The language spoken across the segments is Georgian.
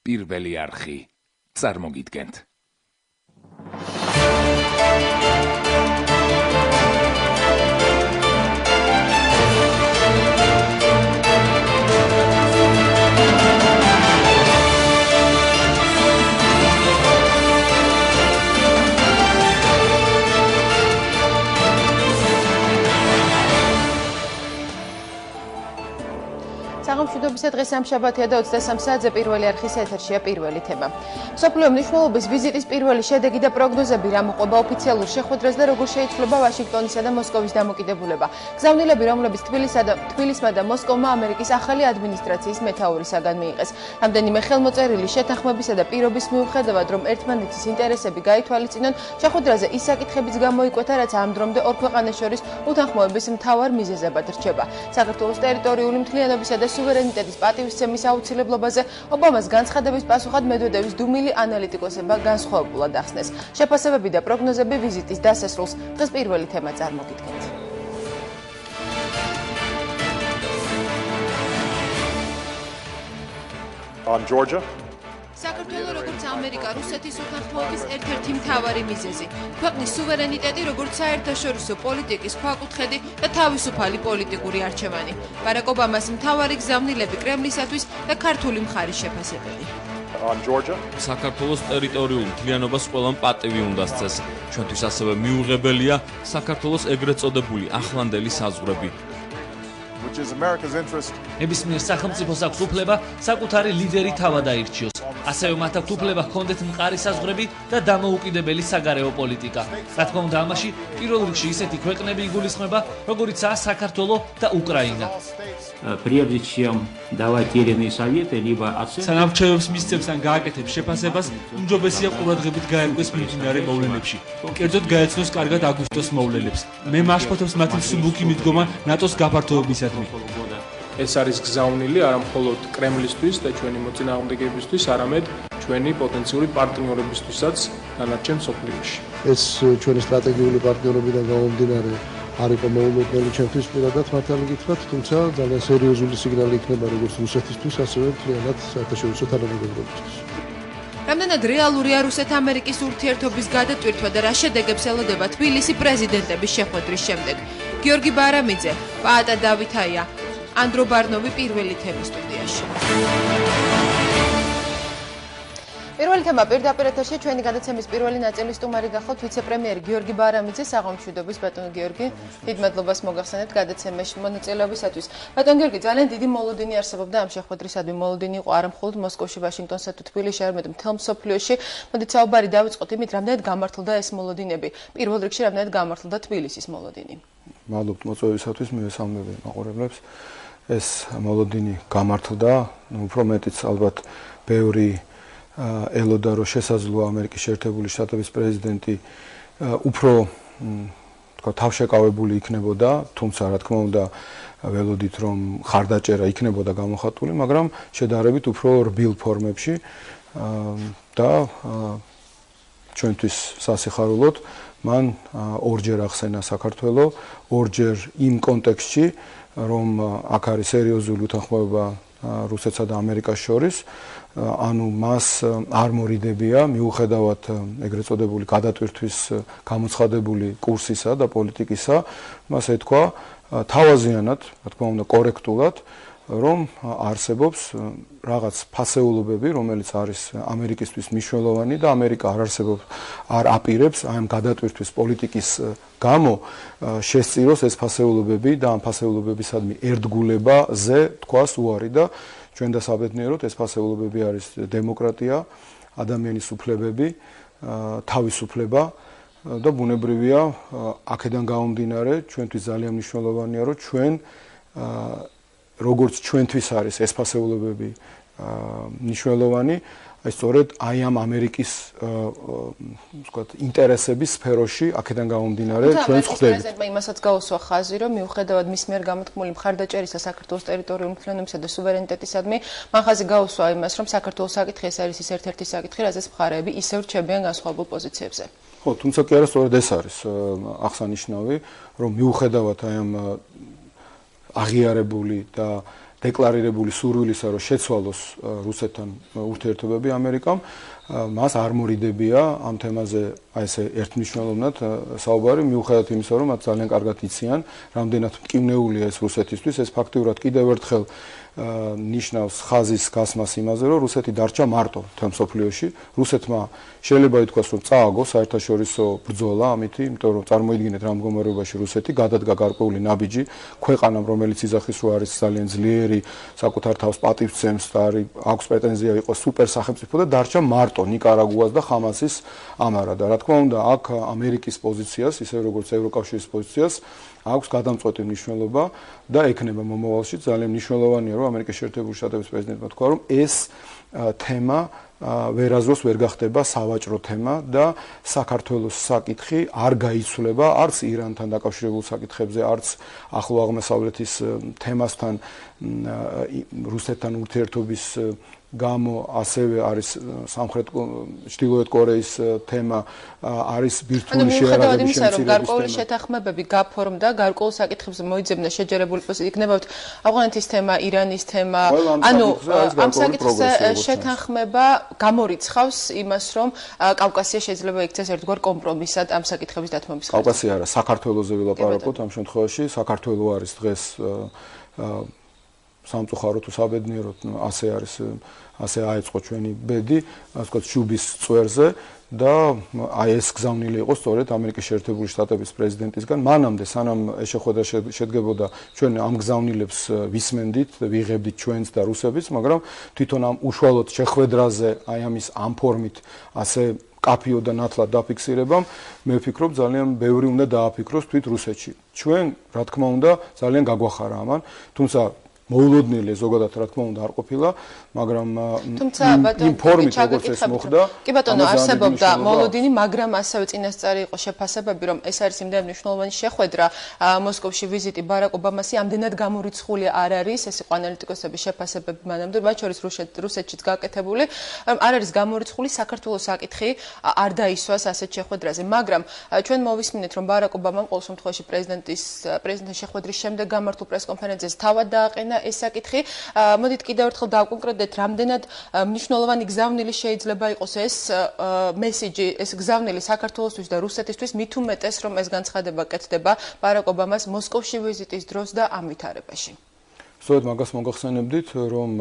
პირველი არხი. წარმოგიდგენთ. სამშვიდობისა დღეს სამშაბათია და 23 საათზე პირველი არხის ეთერშია პირველი თემა. მსოფლიო მნიშვნელობის ვიზიტის პირველი შედეგი და პროგნოზები რა მოყვება ოფიციალურ შეხვედრას და როგორ შეიცვლება ვაშინგტონისა და მოსკოვის დამოკიდებულება. გზავნილები, რომლებიც თბილისმა და მოსკოვმა ამერიკის ახალი ადმინისტრაციის მეთაურისაგან მიიღეს. რამდენიმე ხელმოწერილი შეთანხმებისა და პირობის მიუხედავად, რომ ერთმანეთის ინტერესები გაითვალისწინონ, შეხვედრაზე ის საკითხებიც გამოიკვეთა, რაც ამ დრომდე ორ ქვეყანას შორის უთანხმოების მთავარ მიზეზებად რჩება. საქართველოს ტერიტორიული მთლიანობისა და სუვერენიტეტის პატივისცემის აუცილებლობაზე ობამას განცხადების პასუხად მედვედევის დუმილი ანალიტიკოსებმა განსხვავებულად ახსნეს. შეფასებები და პროგნოზები ვიზიტის დასასრულს დღეს პირველი თემა წარმოგიდგენთ. On Georgia. საქართველოს როგორც ამერიკა-რუსეთის უთანხმოების ერთ-ერთი მთავარი მიზეზი. ქვეყნის სუვერენიტეტი როგორც საერთაშორისო პოლიტიკის ქვაკუთხედი და თავისუფალი პოლიტიკური არჩევანი. ბარაკ ობამას მთავარი გზავნილები კრემლისათვის და ქართული მხარის შეფასებები. On Georgia. საქართველოს ტერიტორიულ მთლიანობას ყველამ პატივი უნდა სცეს. ჩვენთვის ასევე მიუღებელია საქართველოს ეგრეთ წოდებული ახლანდელი საზღვრები. Which is America's interest. ნებისმიერ სახელმწიფოს აქვს უფლება საკუთარი ლიდერი თავად აირჩიოს. ასევე მათ აქვს უფლება ჰქონდეთ მყარი საზღვრები და დამოუკიდებელი საგარეო პოლიტიკა. რა თქმა უნდა, ამაში პირველ რიგში ისეთი ქვეყნები იგულისხმება, როგორიცაა საქართველო და უკრაინა. Прежде чем давать дельные советы, либо оценки. სანარჩევებს მისცემს ან გააკეთებს შეფასებას, უმჯობესია ყურადღებით გაერკვეს მიმდინარე მოვლენებში. კერძოდ გაეცნოს კარგად აგვისტოს მოვლენებს. მე მაშფოთებს მათი მსუბუქი მიდგომა ნატოს გაფართოებისადმი. ეს არის გზავნილი არა მხოლოდ კრემლისთვის და ჩვენი მოწინააღმდეგეებისთვის, არამედ ჩვენი პოტენციური პარტნიორებისთვისაც დანარჩენ მსოფლიოში. ეს ჩვენი სტრატეგიული პარტნიორობიდან გამომდინარე არ იყო მოულოდნელი ჩემთვის პირადად მართალი გითხრათ, თუმცა ძალიან სერიოზული სიგნალი იქნება როგორც რუსეთისთვის, ასევე მთლიანად საერთაშორისო თანამედროვეობისთვის. რამდენად რეალურია რუსეთ-ამერიკის ურთიერთობის გადატვირთვა და რა შედეგებს ელოდება თბილისი პრეზიდენტების შეხვედრის შემდეგ. გიორგი ბარამიძე, პაატა დავითაია, ანდრო ბარნოვი პირველი თემის სტუდიაში. პირველი თემა პირდაპირ ეთერში ჩვენი გადაცემის პირველი ნაწილის სტუმარი გახავთ ვიცე-პრემიერი გიორგი ბარამიძე. საღამომშვიდობის ბატონო გიორგი, დიდ მადლობას მოგახსენებთ გადაცემაში მონაწილეობისათვის. ბატონო გიორგი, ძალიან დიდი მოლოდინი არსებობდა ამ შეხვედრისადმი. მოლოდინი იყო არა მხოლოდ მოსკოვში, ვაშინგტონსა თუ თბილისში, არამედ მთელ მსოფლიოში. მოდით საუბარი დავიწყოთ იმით, რამდენად გამართლდა ეს მოლოდინები. პირველ რიგში რამდენად გამართლდა თბილისის მოლოდინი. მადლობთ მოწვევისათვის, მივესალმები მაყურებლებს. ეს მოლოდინი გამართლდა, უფრო მეტიც ალბათ ბევრი ელოდა, რომ შესაძლოა ამერიკის შეერთებული შტატების პრეზიდენტი უფრო თავშეკავებული იქნებოდა, თუმცა რა თქმა უნდა ველოდით რომ ხარდაჭერა იქნებოდა გამოხატული, მაგრამ შედარებით უფრო რბილ ფორმებში და ჩვენთვის სასიხარულოდ მან ორჯერ ახსენა საქართველოს, ორჯერ იმ კონტექსტში, რომ აქ არის სერიოზული უთანხმოება რუსეთსა და ამერიკას შორის, ანუ მას არ მორიდებია მიუხედავად ეგრეთ წოდებული გადატვირთვის გამოცხადებული კურსისა და პოლიტიკისა, მას ეთქვა თავაზიანად, რა თქმა უნდა კორექტულად, რომ არსებობს რაღაც ფასეულობები, რომელიც არის ამერიკისთვის მნიშვნელოვანი და ამერიკა არ აპირებს აი ამ გადატვირთვის პოლიტიკის გამო შესწიროს ეს ფასეულობები და ამ ფასეულობებისადმი ერთგულებაზე თქვას უარი და ჩვენ დასაბედნიეროთ ეს ფასეულობები არის დემოკრატია, ადამიანის უფლებები, თავისუფლება და ბუნებრივია აქედან გამომდინარე ჩვენთვის ძალიან მნიშვნელოვანია რომ ჩვენ როგორც ჩვენთვის არის ეს ფასეულობები მნიშვნელოვანი, აი სწორედ აი ამ ამერიკის ვთქვათ ინტერესების სფეროში აქედან გამომდინარე ჩვენ ვხვდებით. პრეზიდენტმა იმასაც გაუსვა ხაზი, რომ მიუხედავად მის მიერ გამოთქმული მხარდაჭერისა საქართველოს ტერიტორიული მთლიანობისა და სუვერენიტეტისადმი, მან ხაზი გაუსვა იმას, რომ საქართველოს საკითხი ეს არის ის ერთ-ერთი საკითხი, რაზეც მხარეები ისევ რჩებიან განსხვავებულ პოზიციებზე. ხო, თუმცა კი არა სწორედ ეს არის აღსანიშნავი, რომ მიუხედავად აი ამ აღიარებული და დეკლარირებული სურვილისა, რომ შეცვალოს რუსეთთან ურთიერთობები ამერიკამ, მას არ მორიდებია ამ თემაზე აი ესე ერთმნიშვნელოვნად საუბარი, მიუხედავად იმისა, რომ მათ ძალიან კარგად იციან, რამდენად მტკივნეულია ეს რუსეთისთვის, ეს ფაქტიურად კიდევ ერთხელ ნიშნავს ხაზის გასმას იმაზე, რომ რუსეთი დარჩა მარტო მთელ მსოფლიოში. რუსეთმა შეიძლება ითქვას, რომ წააგო საერთაშორისო ბრძოლა ამითი, იმიტომ რომ წარმოიდგინეთ რა მდგომარეობაში რუსეთი გადადგა გარკვეული ნაბიჯი ქვეყანამ, რომელიც იძახის, რომ არის ძალიან ძლიერი, საკუთარ თავს პატივცემს და აქვს პრეტენზია იყოს სუპერ სახელმწიფო და დარჩა მარტო ნიკარაგუას და ხამასის ამარად. რა თქმა უნდა, აქ ამერიკის პოზიციას, ისე როგორც ევროკავშირის პოზიციას აქვს გადამწყვეტი მნიშვნელობა და ექნება მომავალში ძალიან მნიშვნელოვანია, რომ ამერიკის შეერთებული შტატების პრეზიდენტმა თქვა, რომ ეს თემა ვერაზროს ვერ გახდება სავაჭრო თემა და საქართველოს საკითხი არ გაიცვლება არც ირანთან დაკავშირებულ საკითხებზე, არც ახლო აღმოსავლეთის თემასთან, რუსეთთან ურთიერთობის გამო ასევე არის სამხრეთ ჩრდილოეთ კორეის თემა, არის ბირთვული შეარაღების შემცირების გარკვეული შეთანხმებები გაფორმდა, გარკვეულ საკითხებზე მოიძებნა შეჯერებული პოზიცია, იქნებოდა ავღანეთის თემა, ირანის თემა, ანუ ამ საკითხზე შეთანხმება გამორიცხავს იმას, რომ კავკასია შეიძლება იქცეს ერთგვარ კომპრომისად ამ საკითხების დათმობის. კავკასია არა, საქართველოზე ვილაპარაკოთ ამ შემთხვევაში, საქართველო არის დღეს სამწუხაროდ თუ საბედნიეროდ ასე აეწყო ჩვენი ბედი, ასე ვთქვათ, შუბის წვერზე და აი ეს გზავნილი იყო სწორედ ამერიკის შეერთებული შტატების პრეზიდენტისგან. მანამდე, სანამ ეს შეხვედრა შედგებოდა, ჩვენ ამ გზავნილებს ვისმენდით, ვიღებდით ჩვენც და რუსებიც, მაგრამ თვითონ ამ უშუალოდ შეხვედრაზე, აი ამის ამ ფორმით ასე კაფიო და ნათლად დაფიქსირებამ, მე ვფიქრობ, ძალიან ბევრი უნდა დააფიქროს თვით რუსეთში. ჩვენ, რა თქმა უნდა, ძალიან გაგვახარა ამან, თუმცა მოულოდნელი ზოგადად რა თქმა უნდა არ ყოფილა, მაგრამ იმ ფორმით როგორც ეს მოხდა, კი ბატონო, არსებობდა მოულოდნელი, მაგრამ ასევე წინასწარი იყო შეფასებები, რომ ეს არის იმდენ მნიშვნელოვანი შეხვედრა, მოსკოვში ვიზიტი ბარაკ ობამასი ამდენად გამორიცხული არ არის, ეს იყო ანალიტიკოსების შეფასებები მანამდე, მათ შორის რუსეთშიც გაკეთებული, არ არის გამორიცხული საქართველოს საკითხი არ დაისვას ასეთ შეხვედრაზე, მაგრამ ჩვენ მოვისმინეთ, რომ ბარაკ ობამამ ყოველ შემთხვევაში პრეზიდენტის შეხვედრის შემდეგ გამართულ პრესკონფერენციაზე თავად დააყენა ეს საკითხი. მოდით კიდევ ერთხელ დავკონკრეტდეთ, რამდენად მნიშვნელოვანი გზავნილი შეიძლება იყოს ეს მესიჯი, ეს გზავნილი საქართველოსთვის და რუსეთისთვის, მით უმეტეს, რომ ეს განცხადება კეთდება ბარაკ ობამას მოსკოვში ვიზიტის დროს და ამ ვითარებაში. სწორედ მაგას მოგახსენებდით, რომ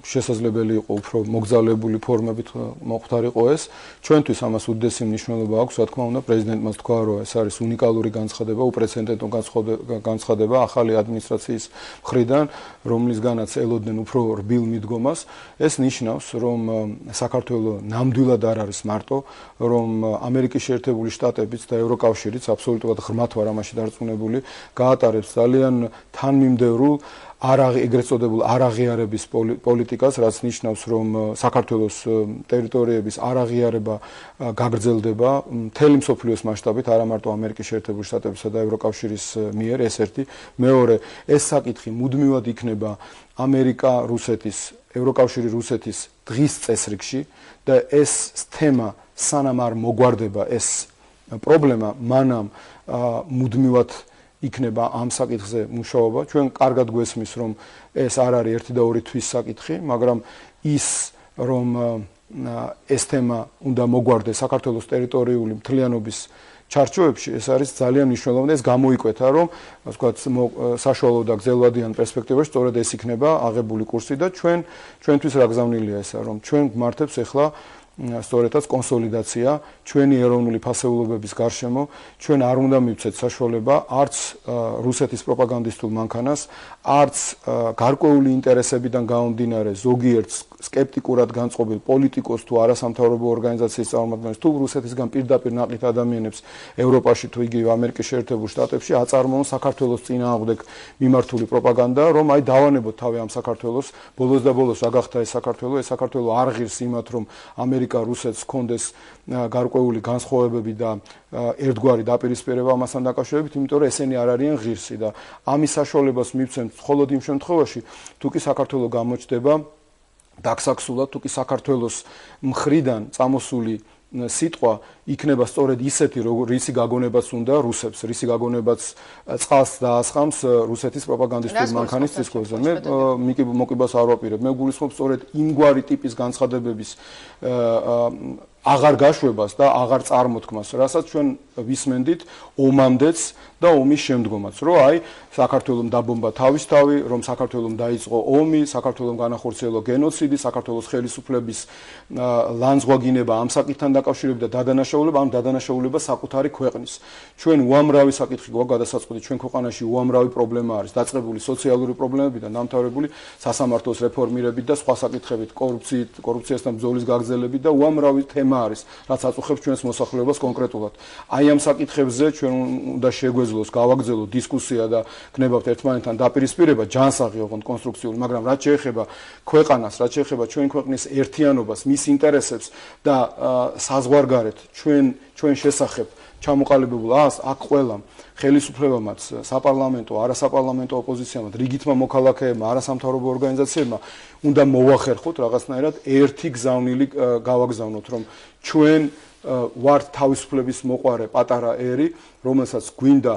შესაძლებელი იყო უფრო მოგზაურებული ფორმებით მოხდარიყო ეს. ჩვენთვის ამას უდიდესი მნიშვნელობა აქვს, რა თქმა უნდა, პრეზიდენტმა თქვა, რომ ეს არის უნიკალური განცხადება, უპრეცედენტო განცხადება ახალი ადმინისტრაციის მხრიდან, რომლისგანაც ელოდნენ უფრო რბილ მიდგომას. ეს ნიშნავს, რომ საქართველოს ნამდვილად არ არის მარტო, რომ ამერიკის შეერთებული შტატებიც და ევროკავშირიც აბსოლუტურად ღრმად ვარ ამაში დარწმუნებული, გაატარებს ძალიან თანმიმდევრულ ეგრეთ წოდებულ არაღიარების პოლიტიკას, რაც ნიშნავს, რომ საქართველოს ტერიტორიების არაღიარება გაგრძელდება მთელი მსოფლიოს მასშტაბით, არა მარტო ამერიკის შეერთებული შტატებისა და ევროკავშირის მიერ, ეს ერთი. მეორე, ეს საკითხი მუდმივად იქნება ამერიკა რუსეთის, ევროკავშირი რუსეთის დღის წესრიგში და ეს თემა სანამ არ მოგვარდება ეს პრობლემა, მანამ მუდმივად იქნება ამ საკითხზე მუშაობა. ჩვენ კარგად გვესმის, რომ ეს არ არის ერთი და ორი თვის საკითხი, მაგრამ ის, რომ ეს თემა უნდა მოგვარდეს საქართველოს ტერიტორიული მთლიანობის ჩარჩოებში, ეს არის ძალიან მნიშვნელოვანი. ეს გამოიკვეთა, რომ ასე ვთქვათ, საშუალო და გრძელვადიან პერსპექტივაში სწორედ ეს იქნება აღებული კურსი და ჩვენთვის რა გზავნილია ესა, რომ ჩვენ გვმართებს ახლა სწორედაც კონსოლიდაცია ჩვენი ეროვნული ფასეულობების გარშემო, ჩვენ არ უნდა მივცეთ საშუალება არც რუსეთის პროპაგანდისტულ მანქანას, არც გარკვეული ინტერესებიდან გამომდინარე ზოგიერთ სკეპტიკურად განწყობილ პოლიტიკოს თუ არასამთავრობო ორგანიზაციის წარმომადგენლებს თუ რუსეთისგან პირდაპირ ნაყიდ ადამიანებს ევროპაში თუ იგივე ამერიკის შეერთებულ შტატებში აწარმოონ საქართველოს წინააღმდეგ მიმართული პროპაგანდა, რომ აი დავანებოთ თავი ამ საქართველოს, ბოლოს და ბოლოს რა გახდა ეს საქართველო არ ღირს იმათ, რომ ამერიკა რუსეთს ჰქონდეს გარკვეული განსხვავებები და ერთგვარი დაპირისპირება ამასთან დაკავშირებით, იმიტომ რომ ესენი არ არიან ღირსი და ამის საშუალებას მივცემთ მხოლოდ იმ შემთხვევაში, თუ კი საქართველო გამოჩნდება დაქსაქსულად, თუ კი საქართველოს მხრიდან წამოსული სიტყვა იქნება სწორედ ისეთი, რისი გაგონებაც უნდა რუსებს, რისი გაგონებაც წყალს დაასხამს რუსეთის პროპაგანდისტური მანქანის დისკურსზე. მე მოკიბას არ ვაპირებ. მე გულისხმობ სწორედ იმგვარი ტიპის განცხადებების აღარ გაშვებას და აღარ წარმოთქმას, რასაც ჩვენ ვისმენდით ომამდეც და ომის შემდგომაც, რომ აი საქართველოს დაბომბა თავისთავი, რომ საქართველოს დაიწყო ომი, საქართველოს განახორციელა გენოციდი, საქართველოს ხელისუფლების ლანძღვაგინება ამ საკითხთან დაკავშირებით და დადანაშაულება, ამ დადანაშაულება საკუთარი ქვეყნის. ჩვენ უამრავი საკითხი გვაქვს გადასაწყვეტი, ჩვენ ქვეყანაში უამრავი პრობლემა არის, დაწყებული სოციალური პრობლემები და დამთავრებული სასამართლოს რეფორმირებით და სხვა საკითხებით, კორუფციასთან ბრძოლის გაგრძელებით და უამრავი თემა არის, რაც აწუხებს ჩვენს მოსახლეობას კონკრეტულად. აი ამ საკითხებზე ჩვენ უნდა შეგვეძლოს, გავაგრძელოთ დისკუსია და გნებავთ ერთმანეთთან დაპირისპირება, ჯანსაღი ოღონდ კონსტრუქციული, მაგრამ რაც შეეხება ქვეყანას, რაც შეეხება ჩვენ ქვეყნის ერთიანობას, მის ინტერესებს და საზღვარგარეთ ჩვენ შესახებ ჩამოყალიბებულ აქ ყველამ ხელისუფლებამაც, საპარლამენტო, არასაპარლამენტო ოპოზიციამ, რიგითმა მოქალაქეებმა, არასამთავრობო ორგანიზაციებმა უნდა მოვახერხოთ რაღაცნაირად ერთი გზავნილი გავაგზავნოთ, რომ ჩვენ ვართ თავისუფლების მოყვარე პატარა ერი, რომელსაც გვინდა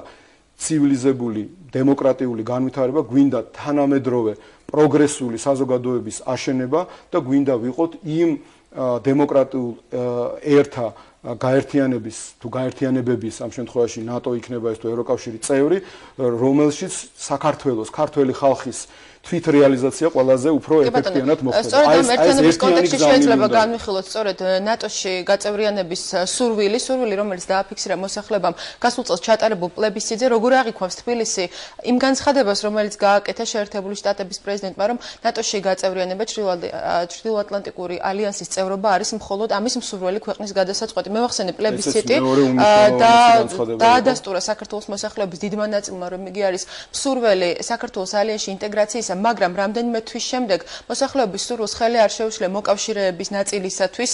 ცივილიზებული, დემოკრატიული განვითარება, გვინდა თანამედროვე პროგრესული საზოგადოების აშენება და გვინდა ვიყოთ იმ დემოკრატიულ ერთა გაერთიანების თუ გაერთიანებების ამ შემთხვევაში ნატო იქნება ეს თუ ევროკავშირი წევრი, რომელშიც საქართველოს, ქართველი ხალხის თვით რეალიზაცია ყველაზე უფრო ეფექტიანად მოხდება. სწორედ ამ ერთიანობის კონტექსტში შეიძლება განვიხილოთ სწორედ ნატოში გაწევრიანების სურვილი, რომელიც დააფიქსირა მოსახლებამ გასულ წელს ჩატარებულ პლებისციტზე, როგორ აღიქვამს თბილისი იმ განცხადებას, რომელიც გააკეთა შეერთებული შტატების პრეზიდენტმა, რომ ნატოში გაწევრიანება ჩრდილოატლანტიკური ალიანსის წევრობა არის მხოლოდ ამის მსურველი ქვეყნის გადასაწყვეტი. მე ვახსენე პლებისციტი და დაადასტურა საქართველოს მოსახლეობის დიდმა ნაწილმა, რომ იგი არის მსურველი საქართველოს ალიანსში ინტეგრაციის, მაგრამ რამდენიმე თვის შემდეგ მოსახლეობის სურვილს ხელი არ შეუშლია მოკავშირეების ნაწილისათვის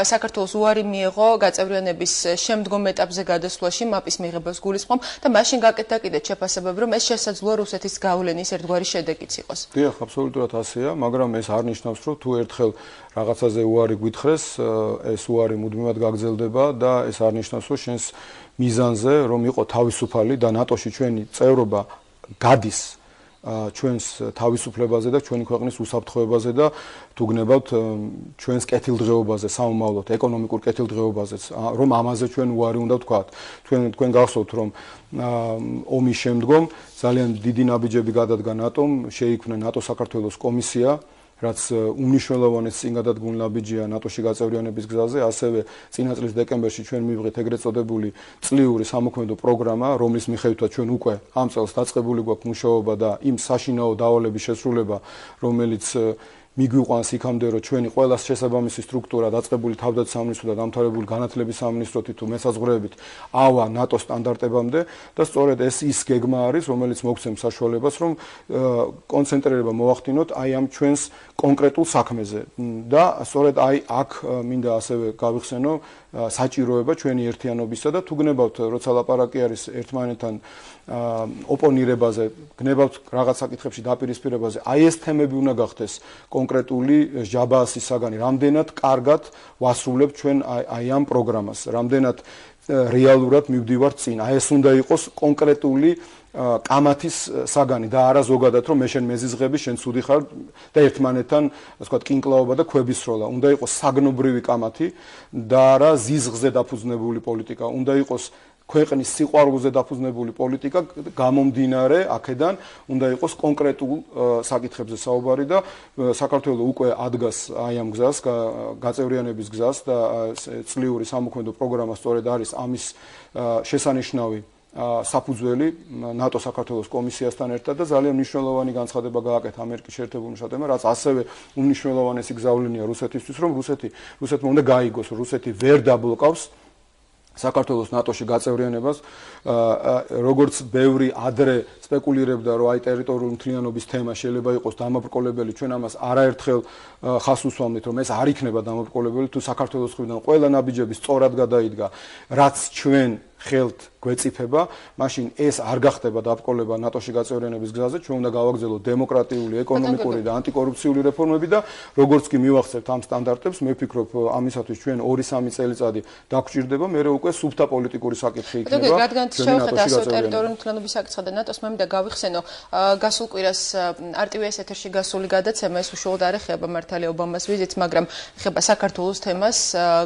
საქართველოს უარი მიიღო გაწევრიანების შემდგომ ეტაპზე გადასვლაში მაპის მიღებას გულისხმობ და მაშინ გაკეთდა კიდეც შეფასებები, რომ ეს შესაძლოა რუსეთის გავლენის ერთგვარი შედეგიც იყოს. დიახ, აბსოლუტურად ასეა, მაგრამ ეს არ ნიშნავს, რომ თუ ერთხელ რაღაცაზე უარი გვითხრეს, ეს უარი მუდმივად გაგრძელდება და ეს არ ნიშნავს, რომ შენს მიზანზე რომ იყო თავისუფალი და ნატოში ჩვენი წევრობა გადის ჩვენს თავისუფლებაზე და ჩვენი ქვეყნის უსაფრთხოებაზე და თუ გნებავთ ჩვენს კეთილდღეობაზე, სამომავლოდ ეკონომიკურ კეთილდღეობაზეც, რომ ამაზე ჩვენ უარი უნდა ვთქვათ. თქვენ გახსოვთ, რომ ომის შემდგომ ძალიან დიდი ნაბიჯები გადადგა ნატომ, შეიქმნა ნატო-საქართველოს კომისია, რაც უმნიშვნელოვანეს წინგადადგმული ნაბიჯია ნატოში გაწევრიანების გზაზე, ასევე წინა წლის დეკემბერში ჩვენ მივიღეთ ეგრეთ წოდებული წლიური სამოქმედო პროგრამა, რომლის მიხედვითაც ჩვენ უკვე ამ წელს დაწყებული გვაქვს მუშაობა და იმ საშინაო დავალების შესრულება, რომელიც მიგვიყვანს იქამდე, რომ ჩვენი ყველა შესაბამისი სტრუქტურა დაწყებული თავდაცვის სამინისტრო და დამთავრებული განათლების სამინისტროთი თუ მესაზღვრეებით ავა ნატოს სტანდარტებამდე და სწორედ ეს ის გეგმა არის, რომელიც მოგცემს საშუალებას, რომ კონცენტრირება მოვახდინოთ აი ამ ჩვენს კონკრეტულ საქმეზე და სწორედ აი აქ მინდა ასევე გავიხსენო საჭიროება ჩვენი ერთიანობისა და თუ გნებავთ, როცა ლაპარაკი არის ერთმანეთთან ოპონირებაზე, გნებავთ რაღაც საკითხებში დაპირისპირებაზე, აი ეს თემები უნდა გახდეს კონკრეტული ჟაბაასის საგანი, რამდენად კარგად ვასრულებთ ჩვენ აი ამ პროგრამას, რამდენად რეალურად მივდივართ წინ. აი ეს უნდა იყოს კონკრეტული კამათის საგანი და არა ზოგადად რომ მე შენ მეზიზღები, შენ ცუდი ხარ და ერთმანეთთან, ასე ვთქვათ, კინკლაობა და ქვებისროლა. უნდა იყოს საგნობრივი კამათი და არა ზიზღზე დაფუძნებული პოლიტიკა. უნდა იყოს ქვეყნის სიყვარულზე დაფუძნებული პოლიტიკა გამომდინარე აქედან უნდა იყოს კონკრეტულ საკითხებზე საუბარი და საქართველოს უკვე ადგას აი ამ გზას, გაწევრიანების გზას და წლიური სამოქმედო პროგრამა სწორედ არის ამის შესანიშნავი საფუძველი ნატო საქართველოს კომისიასთან ერთად და ძალიან მნიშვნელოვანი განცხადება გააკეთა ამერიკის შეერთებულმა შტატებმა, რაც ასევე უმნიშვნელოვანესი გზავნილია რუსეთისთვის, რომ რუსეთმა უნდა გაიგოს, რომ რუსეთი ვერ დაბლოკავს საქართველოს ნატოში გაწევრიანებას, როგორც ბევრი ადრე სპეკულირებდა, რომ აი ტერიტორიული მთლიანობის თემა შეიძლება იყოს დამაბრკოლებელი, ჩვენ ამას არაერთხელ ხას უსვამთ, რომ ეს არ იქნება დამაბრკოლებელი, თუ საქართველოს მხრიდან ყველა ნაბიჯები სწორად გადაიდგა, რაც ჩვენ ხელთ გვეწიფება, მაშინ ეს არ გახდება დაბრკოლება ნატოში გაწევრიანების გზაზე, ჩვენ უნდა გავაგრძელოთ დემოკრატიული, ეკონომიკური და ანტიკორუფციული რეფორმები და როგორც კი მივახცევთ ამ სტანდარტებს, მე ვფიქრობ, ამისათვის ჩვენ 2-3 წელიწადი დაგვჭირდება, მე უკვე სუფთა პოლიტიკური საკითხი იქნება. რადგან შევხედე ასე ტერიტორიული მთლიანობის საკითხი და ნატოს მე მინდა გავიხსენო, გასულ კვირას RTV-ის ეთერში გასული გადაცემა ეს უშუალოდ არ ეხება მართალია ობამას ვიზიტს, მაგრამ ეხება საქართველოს თემას,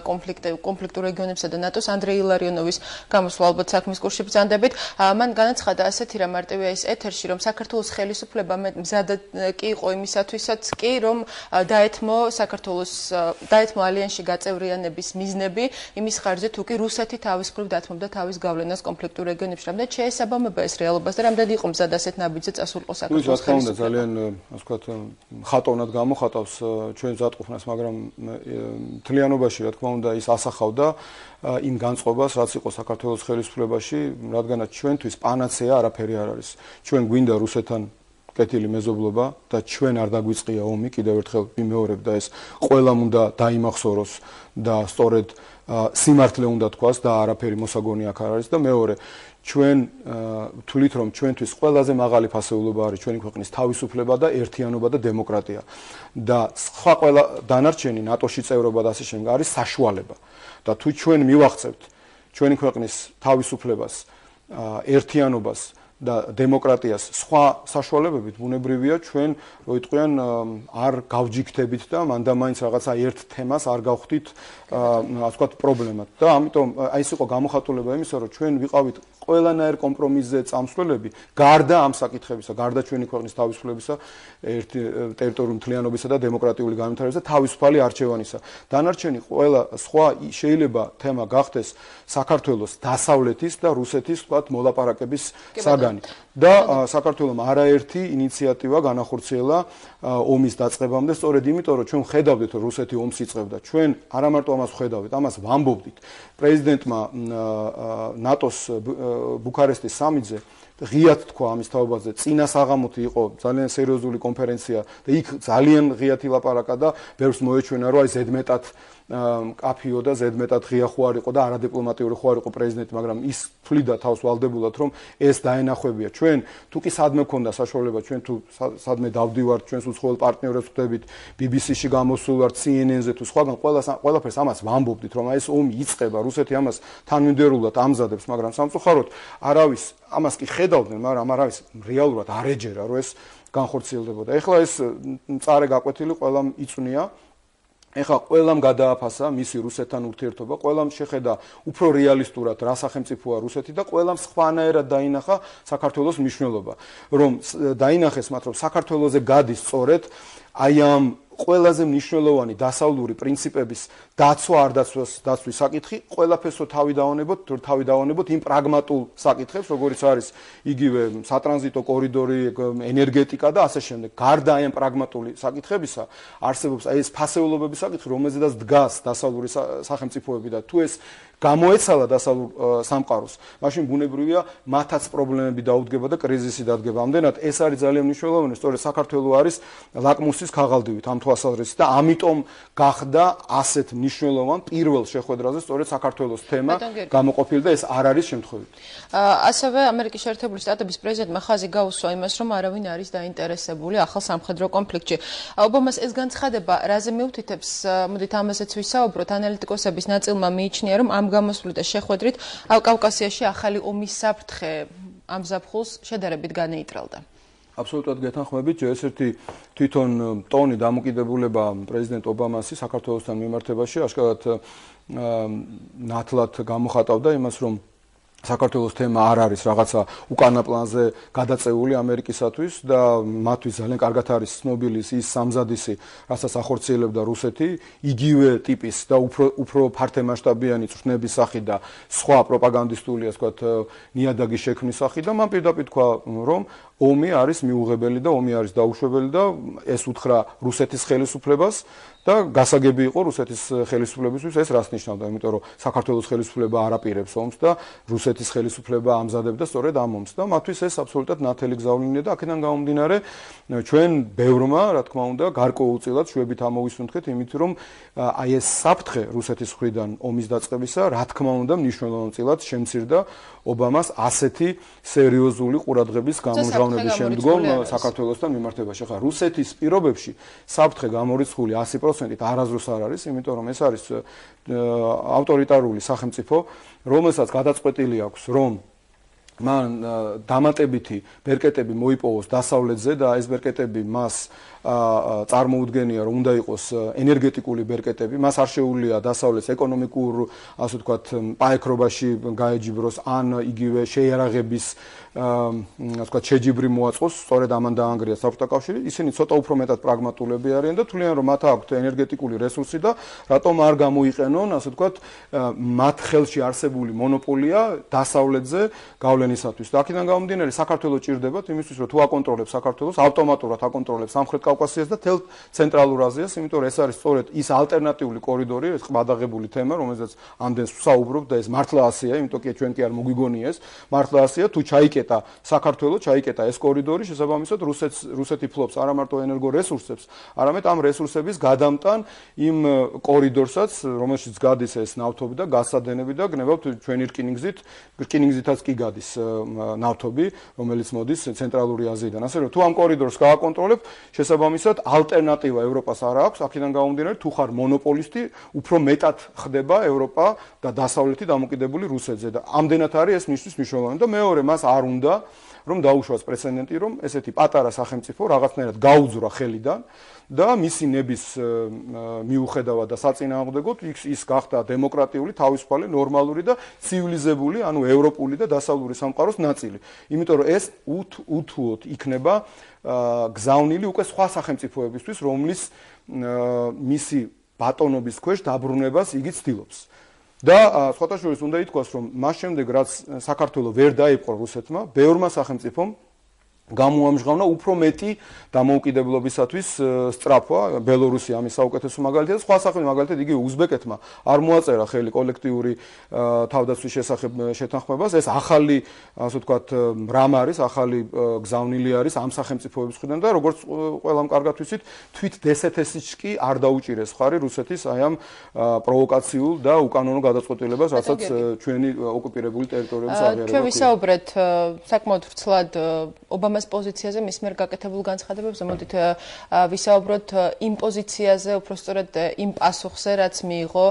კონფლიქტურ რეგიონებსა და ნატოს ანდრეი ილარიონოვის გამოსვლა ალბათ საქმის კურსში ბრძანდებით. მან განაცხადა ასეთი რამ RTV-ის ეთერში, რომ საქართველოს ხელისუფლება მზად კი იყო იმისათვისაც კი, რომ დაეთმო ალიანსში გაწევრიანების მიზნები იმის ხარჯზე, თუ კი რუსეთი თავის მხრივ დათმობდა თავის გავლენას კონფლიქტურ რეგიონებში. რამდენად შეესაბამება ეს რეალობას და რამდენად იყო მზად ასეთ ნაბიჯზე წასულიყო საქართველოს ხელისუფლება? ძალიან, ასე ვთქვათ, ხატოვნად გამოხატავს ჩვენ ზატყოფნას, მაგრამ მთლიანობაში, რა თქმა უნდა, ის ასახავდა იმ განწყობას, რაც იყო საქართველოს ხელისუფლებაში, რადგანაც ჩვენთვის პანაცეა არაფერი არ არის. ჩვენ გვინდა რუსეთთან კეთილი მეზობლობა და ჩვენ არ დაგვიწყია ომი, კიდევ ერთხელ ვიმეორებ და ეს ყველამ უნდა დაიმახსოვროს და სწორედ სიმართლე უნდა თქვას და არაფერი მოსაგონი აქ არ არის და მეორე ჩვენ თვლით რომ ჩვენთვის ყველაზე მაღალი ფასეულობა არის ჩვენი ქვეყნის თავისუფლება და ერთიანობა და დემოკრატია და სხვა ყველა დანარჩენი ნატოში წევრობა და ასე შემდეგ არის საშუალება და თუ ჩვენ მივახცევთ ჩვენი ქვეყნის თავისუფლებას ერთიანობას და დემოკრატიას სხვა საშუალებებით ბუნებრივია ჩვენ რო იტყვიან არ გავჯიქთებით და მანდამაინც რაღაცა ერთ თემას არ გავხდით ასე ვთქვათ პრობლემად და ამიტომ აი ეს იყო გამოხატულება იმისა რომ ჩვენ ვიყავით ყველანაირ კომპრომისზე წამსვლელები გარდა ამ საკითხებისა გარდა ჩვენი ქვეყნის თავისუფლებისა ტერიტორიული მთლიანობისა და დემოკრატიული განვითარებისა თავისუფალი არჩევანისა დანარჩენი ყველა სხვა შეიძლება თემა გახდეს საქართველოს დასავლეთის და რუსეთის ვთქვათ მოლაპარაკების საგანი და საქართველოს არაერთი ინიციატივა განახორციელა ომის დაწყებამდე სწორედ იმიტომ რომ ჩვენ ხედავდით რომ რუსეთი ომს იწყებდა ჩვენ არა მარტო ამას ხედავდით ამას ვამბობდით პრეზიდენტმა ნატოს ბუქარესტის სამიტზე ღიად თქვა ამის თაობაზე წინა საღამოთი იყო ძალიან სერიოზული კონფერენცია და იქ ძალიან ღიად ილაპარაკა და ბევრს მოეჩვენა რომ აი ზედმეტად კაფიო და ზედმეტად ღია ხო არ იყო და არადიპლომატიური ხო არ იყო პრეზიდენტი მაგრამ ის თვლიდა თავს ვალდებულად რომ ეს დაენახვებია ჩვენ თუ კი სადმე ქონდა საშუალება ჩვენ თუ სადმე დავდივართ ჩვენს უცხოელ პარტნიორებს ხვდებით BBC-ში გამოსულვართ CNN-ზე თუ სხვაგან ყველაფერს ამას ვამბობდით რომ ეს ომი იწყება რუსეთი ამას თანმიმდევრულად ამზადებს მაგრამ სამწუხაროდ არავის ამას კი ხედავდნენ მაგრამ არავის რეალურად არ ეჯერა რომ ეს განხორციელდებოდა ეხლა ეს მწარე გაკვეთილი ყველამ იწვნია ეხლა ყველამ გადააფასა მისი რუსეთთან ურთიერთობა, ყველამ შეხედა უფრო რეალისტურად რა სახელმწიფოა რუსეთი და ყველამ სხვანაირად დაინახა საქართველოს მნიშვნელობა. რომ დაინახეს მათ რომ საქართველოზე გადის სწორედ აი ამ ყველაზე მნიშვნელოვანი დასავლური პრინციპების დაცვა არ დაცვის საკითხი, ყველაფერსო თავი დავანებოთ იმ პრაგმატულ საკითხებს, როგორიც არის იგივე სატრანზიტო კორიდორი, ენერგეტიკა და ასე შემდეგ. გარდა აი ამ პრაგმატული საკითხებისა, არსებობს აი ეს ფასეულობების საკითხი, რომელზედაც დგას დასავლური სახელმწიფოები და თუ ეს გამოეცალა დასავლურ სამყაროს, მაშინ ბუნებრივია მათაც პრობლემები დაუდგება და კრიზისი დადგება. ამდენად ეს არის ძალიან მნიშვნელოვანი, სწორედ საქართველო არის ლაკმუსის ქაღალდივით ამ თვალსაზრისით და ამიტომ გახდა ასეთ მნიშვნელოვან პირველ შეხვედრაზე სწორედ საქართველოს თემა გამოყოფილი და ეს არ არის შემთხვევით. ასევე ამერიკის შეერთებული შტატების პრეზიდენტმა ხაზი გაუსვა იმას, რომ არავინ არის დაინტერესებული ახალ სამხედრო კონფლიქტში. ობამას ეს განცხადება რაზე მიუთითებს, მოდით ამაზეც ვისაუბროთ, ანალიტიკოსების ნაწილმა მიიჩნია, რომ ამ გამოსვლით და შეხვედრით კავკასიაში ახალი ომის საფრთხე ამ ზაფხულს შედარებით განეიტრალდა. აბსოლუტურად გეთანხმებით, ერთ-ერთი თვითონ ტონი დამოკიდებულება პრეზიდენტ ობამასი საქართველოსთან მიმართებაში აშკარად ნათლად გამოხატავდა იმას, რომ საქართველოს თემა არ არის რაღაცა უკანა პლანზე გადაწეული ამერიკისათვის და მათთვის ძალიან კარგად არის ცნობილი ის სამზადისი, რასაც ახორციელებდა რუსეთი, იგივე ტიპის და უფრო ფართემასშტაბიანი წვრთნების სახით და სხვა პროპაგანდისტული, ასე ვთქვათ, ნიადაგის შექმნის სახით და მან პირდაპირ თქვა, რომ ომი არის მიუღებელი და ომი არის დაუშვებელი და ეს უთხრა რუსეთის ხელისუფლებას და გასაგები იყო რუსეთის ხელისუფლებისთვის ეს რას ნიშნავდა, იმიტომ რომ საქართველოს ხელისუფლება არ აპირებს ომს და რუსეთის ხელისუფლება ამზადებდა სწორედ ამ ომს და მათთვის ეს აბსოლუტურად ნათელი გზავნილია და აქედან გამომდინარე ჩვენ ბევრმა, რა თქმა უნდა, გარკვეულწილად შვებით ამოვისუნთქეთ იმით რომ აი ეს საფრთხე რუსეთის მხრიდან ომის დაწყებისა, რა თქმა უნდა, მნიშვნელოვნწილად შემცირდა ობამას ასეთი სერიოზული ყურადღების გამორჟღავების შემდგომ საქართველოსთან მიმართებაში. ხა რუსეთის პირობებში საფრთხე გამორიცხული 100%-ით არასდროს არ არის, იმიტომ რომ ეს არის ავტორიტარული სახელმწიფო, რომელსაც გადაწყვეტილი აქვს, რომ მან დამატებითი ბერკეტები მოიპოვოს დასავლეთზე და ეს ბერკეტები მას წარმოუდგენია რომ უნდა იყოს ენერგეტიკული ბერკეტები, მას არ შეუძლია დასავლეთს ეკონომიკურ, ასე ვთქვათ, პაექრობაში გაეჯიბროს ან იგივე შეიარაღების ასე ვთქვათ, შეჯიბრი მოაწყოს, სწორედ ამან დაანგრია საბჭოთა კავშირი. ისინი ცოტა უფრო მეტად პრაგმატულები არიან და თვლიან რომ მათ აქვთ ენერგეტიკული რესურსი და რატომ არ გამოიყენონ, ასე ვთქვათ, მათ ხელში არსებული მონოპოლია დასავლეთზე გავლენისათვის. და აქედან გამომდინარე, საქართველოს ჭირდებათ იმისთვის, რომ თუ აკონტროლებს საქართველოს, ავტომატურად აკონტროლებს სამხრეთ კავკასიას და თელ ცენტრალურ აზიას, იმიტომ რომ ეს არის სწორედ ის ალტერნატიული კორიდორი, ეს ყბადაღებული თემა, რომელზეც ამდენს ვსაუბრობ და ეს მართლა ასეა, იმიტომ კი ჩვენ კი არ მოგვიგონია ეს, მართლა ასეა, თუ ჩაიკეტა საქართველოს, ჩაიკეტა ეს კორიდორი, შესაბამისად რუსეთი ფლობს არა მარტო ენერგორესურსებს, არამედ ამ რესურსების გადამტან იმ კორიდორსაც, რომელშიც გადის ეს ნავთობი და გაზსადენები და გნებავთ ჩვენი რკინიგზითაც კი გადის ნავთობი, რომელიც მოდის ცენტრალური აზიიდან. ასე რომ თუ ამ კორიდორს გააკონტროლებ, შესაბამისად ალტერნატივა ევროპას არ აქვს, აქედან გამომდინარე, თუ ხარ მონოპოლისტი, უფრო მეტად ხდება ევროპა და დასავლეთი დამოკიდებული რუსეთზე და ამდენად არის ეს მისთვის მნიშვნელოვანი და მეორე მას არ უნდა რომ დაუშვას პრეცედენტი, რომ ესეთი პატარა სახელმწიფო რაღაცნაირად გაუძვრა ხელიდან და მისი ნების მიუხედავად და საწინააღმდეგოდ ის გახდა დემოკრატიული, თავისუფალი, ნორმალური და ცივილიზებული, ანუ ევროპული და დასავლური სამყაროს ნაწილი. იმიტომ რომ ეს უთუოდ იქნება გზავნილი უკვე სხვა სახელმწიფოებისთვის, რომლის მისი ბატონობის ქვეშ დაბრუნებას იგი ცდილობს. და სხვათა შორის უნდა ითქვას, რომ მას შემდეგ რაც საქართველო ვერ დაიპყრო რუსეთმა, ბევრმა სახელმწიფომ გამოამჟღავნა უფრო მეტი დამოუკიდებლობისათვის სწრაფვა, ბელორუსია ამის საუკეთესო მაგალითია და სხვა სახელმწიფო მაგალითად იგი უზბეკეთმა არ მოაწერა ხელი კოლექტიური თავდაცვის შესახებ შეთანხმებას, ეს ახალი, ასე ვთქვათ, რამ არის, ახალი გზავნილი არის ამ სახელმწიფოების მხრიდან და როგორც ყველამ კარგად ვიცით, თვით დსთ-ს კი არ დაუჭირეს ხარი რუსეთის აი ამ პროვოკაციულ და უკანონო გადაწყვეტილებას, რასაც ჩვენი ოკუპირებული ტერიტორიების აღიარება. ჩვენ ვისაუბრეთ საკმაოდ ვრცლად ობამას პოზიციაზე, მის მიერ გაკეთებულ განცხადებებზე, მოდით ვისაუბროთ იმ პოზიციაზე, უფრო სწორედ იმ პასუხზე, რაც მიიღო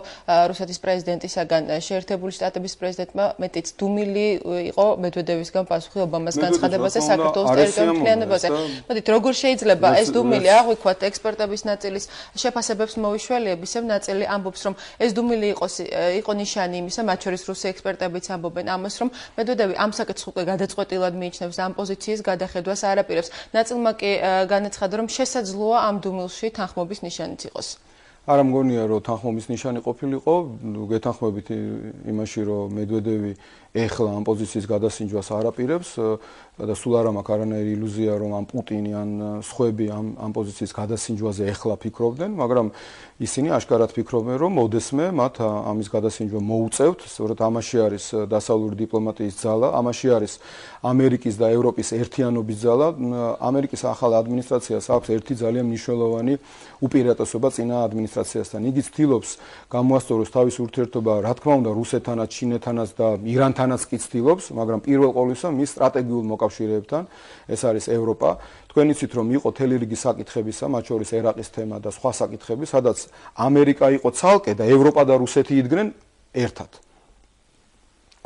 რუსეთის პრეზიდენტისაგან, შეერთებული შტატების პრეზიდენტმა, მეტიც დუმილი იყო მედვედევისგან პასუხი ობამას განცხადებაზე საქართველოს ტერიტორიულ მთლიანობაზე. მოდით, როგორ შეიძლება ეს დუმილი აღვიქვათ ექსპერტების ნაწილის შეფასებებს მოვიშველიებ, ისევ ნაწილი ამბობს, რომ ეს დუმილი იყო ნიშანი იმისა, მათ შორის რუსი ექსპერტებიც ამბობენ ამას, რომ მედვედევი ამ საკითხს უკვე გადაწყვეტილად მიიჩნევს და ამ პოზიციის გადახედვას არ აპირებს. ნაწილმა კი განაცხადა, რომ შესაძლოა ამ დუმილში თანხმობის ნიშანიც იყოს. არ მგონია, რომ თანხმობის ნიშანი ყოფილიყო, გეთანხმებით იმაში, რომ მედვედევი ეხლა ამ პოზიციის გადასინჯვას არ აპირებს და სულ არ მაქვს არანაირი ილუზია, რომ ამ პუტინი ან სხვები ამ პოზიციის გადასინჯვაზე ეხლა ფიქრობდნენ, მაგრამ ისინი აშკარად ფიქრობენ, რომ მოდესმე მათ ამის გადასინჯვა მოუწევთ, სწორედ ამაში არის დასავლური დიპლომატიის ძალა, ამაში არის ამერიკის და ევროპის ერთიანობის ძალა. ამერიკის ახალ ადმინისტრაციას აქვს ერთი ძალიან მნიშვნელოვანი უპირატესობა წინა ადმინისტრაციასთან. იგი ცდილობს გამოასწოროს თავის ურთიერთობა, რა თქმა უნდა, რუსეთთანაც, ჩინეთთანაც და ირანთანაც კი ცდილობს, მაგრამ პირველ ყოვლისა მის სტრატეგიულ მოკავშირეებთან, ეს არის ევროპა. თქვენ იცით, რომ იყო თელი რიგი საკითხებისა, მათ შორის ერაყის თემა და სხვა საკითხები, სადაც ამერიკა იყო ცალკე და ევროპა და რუსეთი იდგნენ ერთად.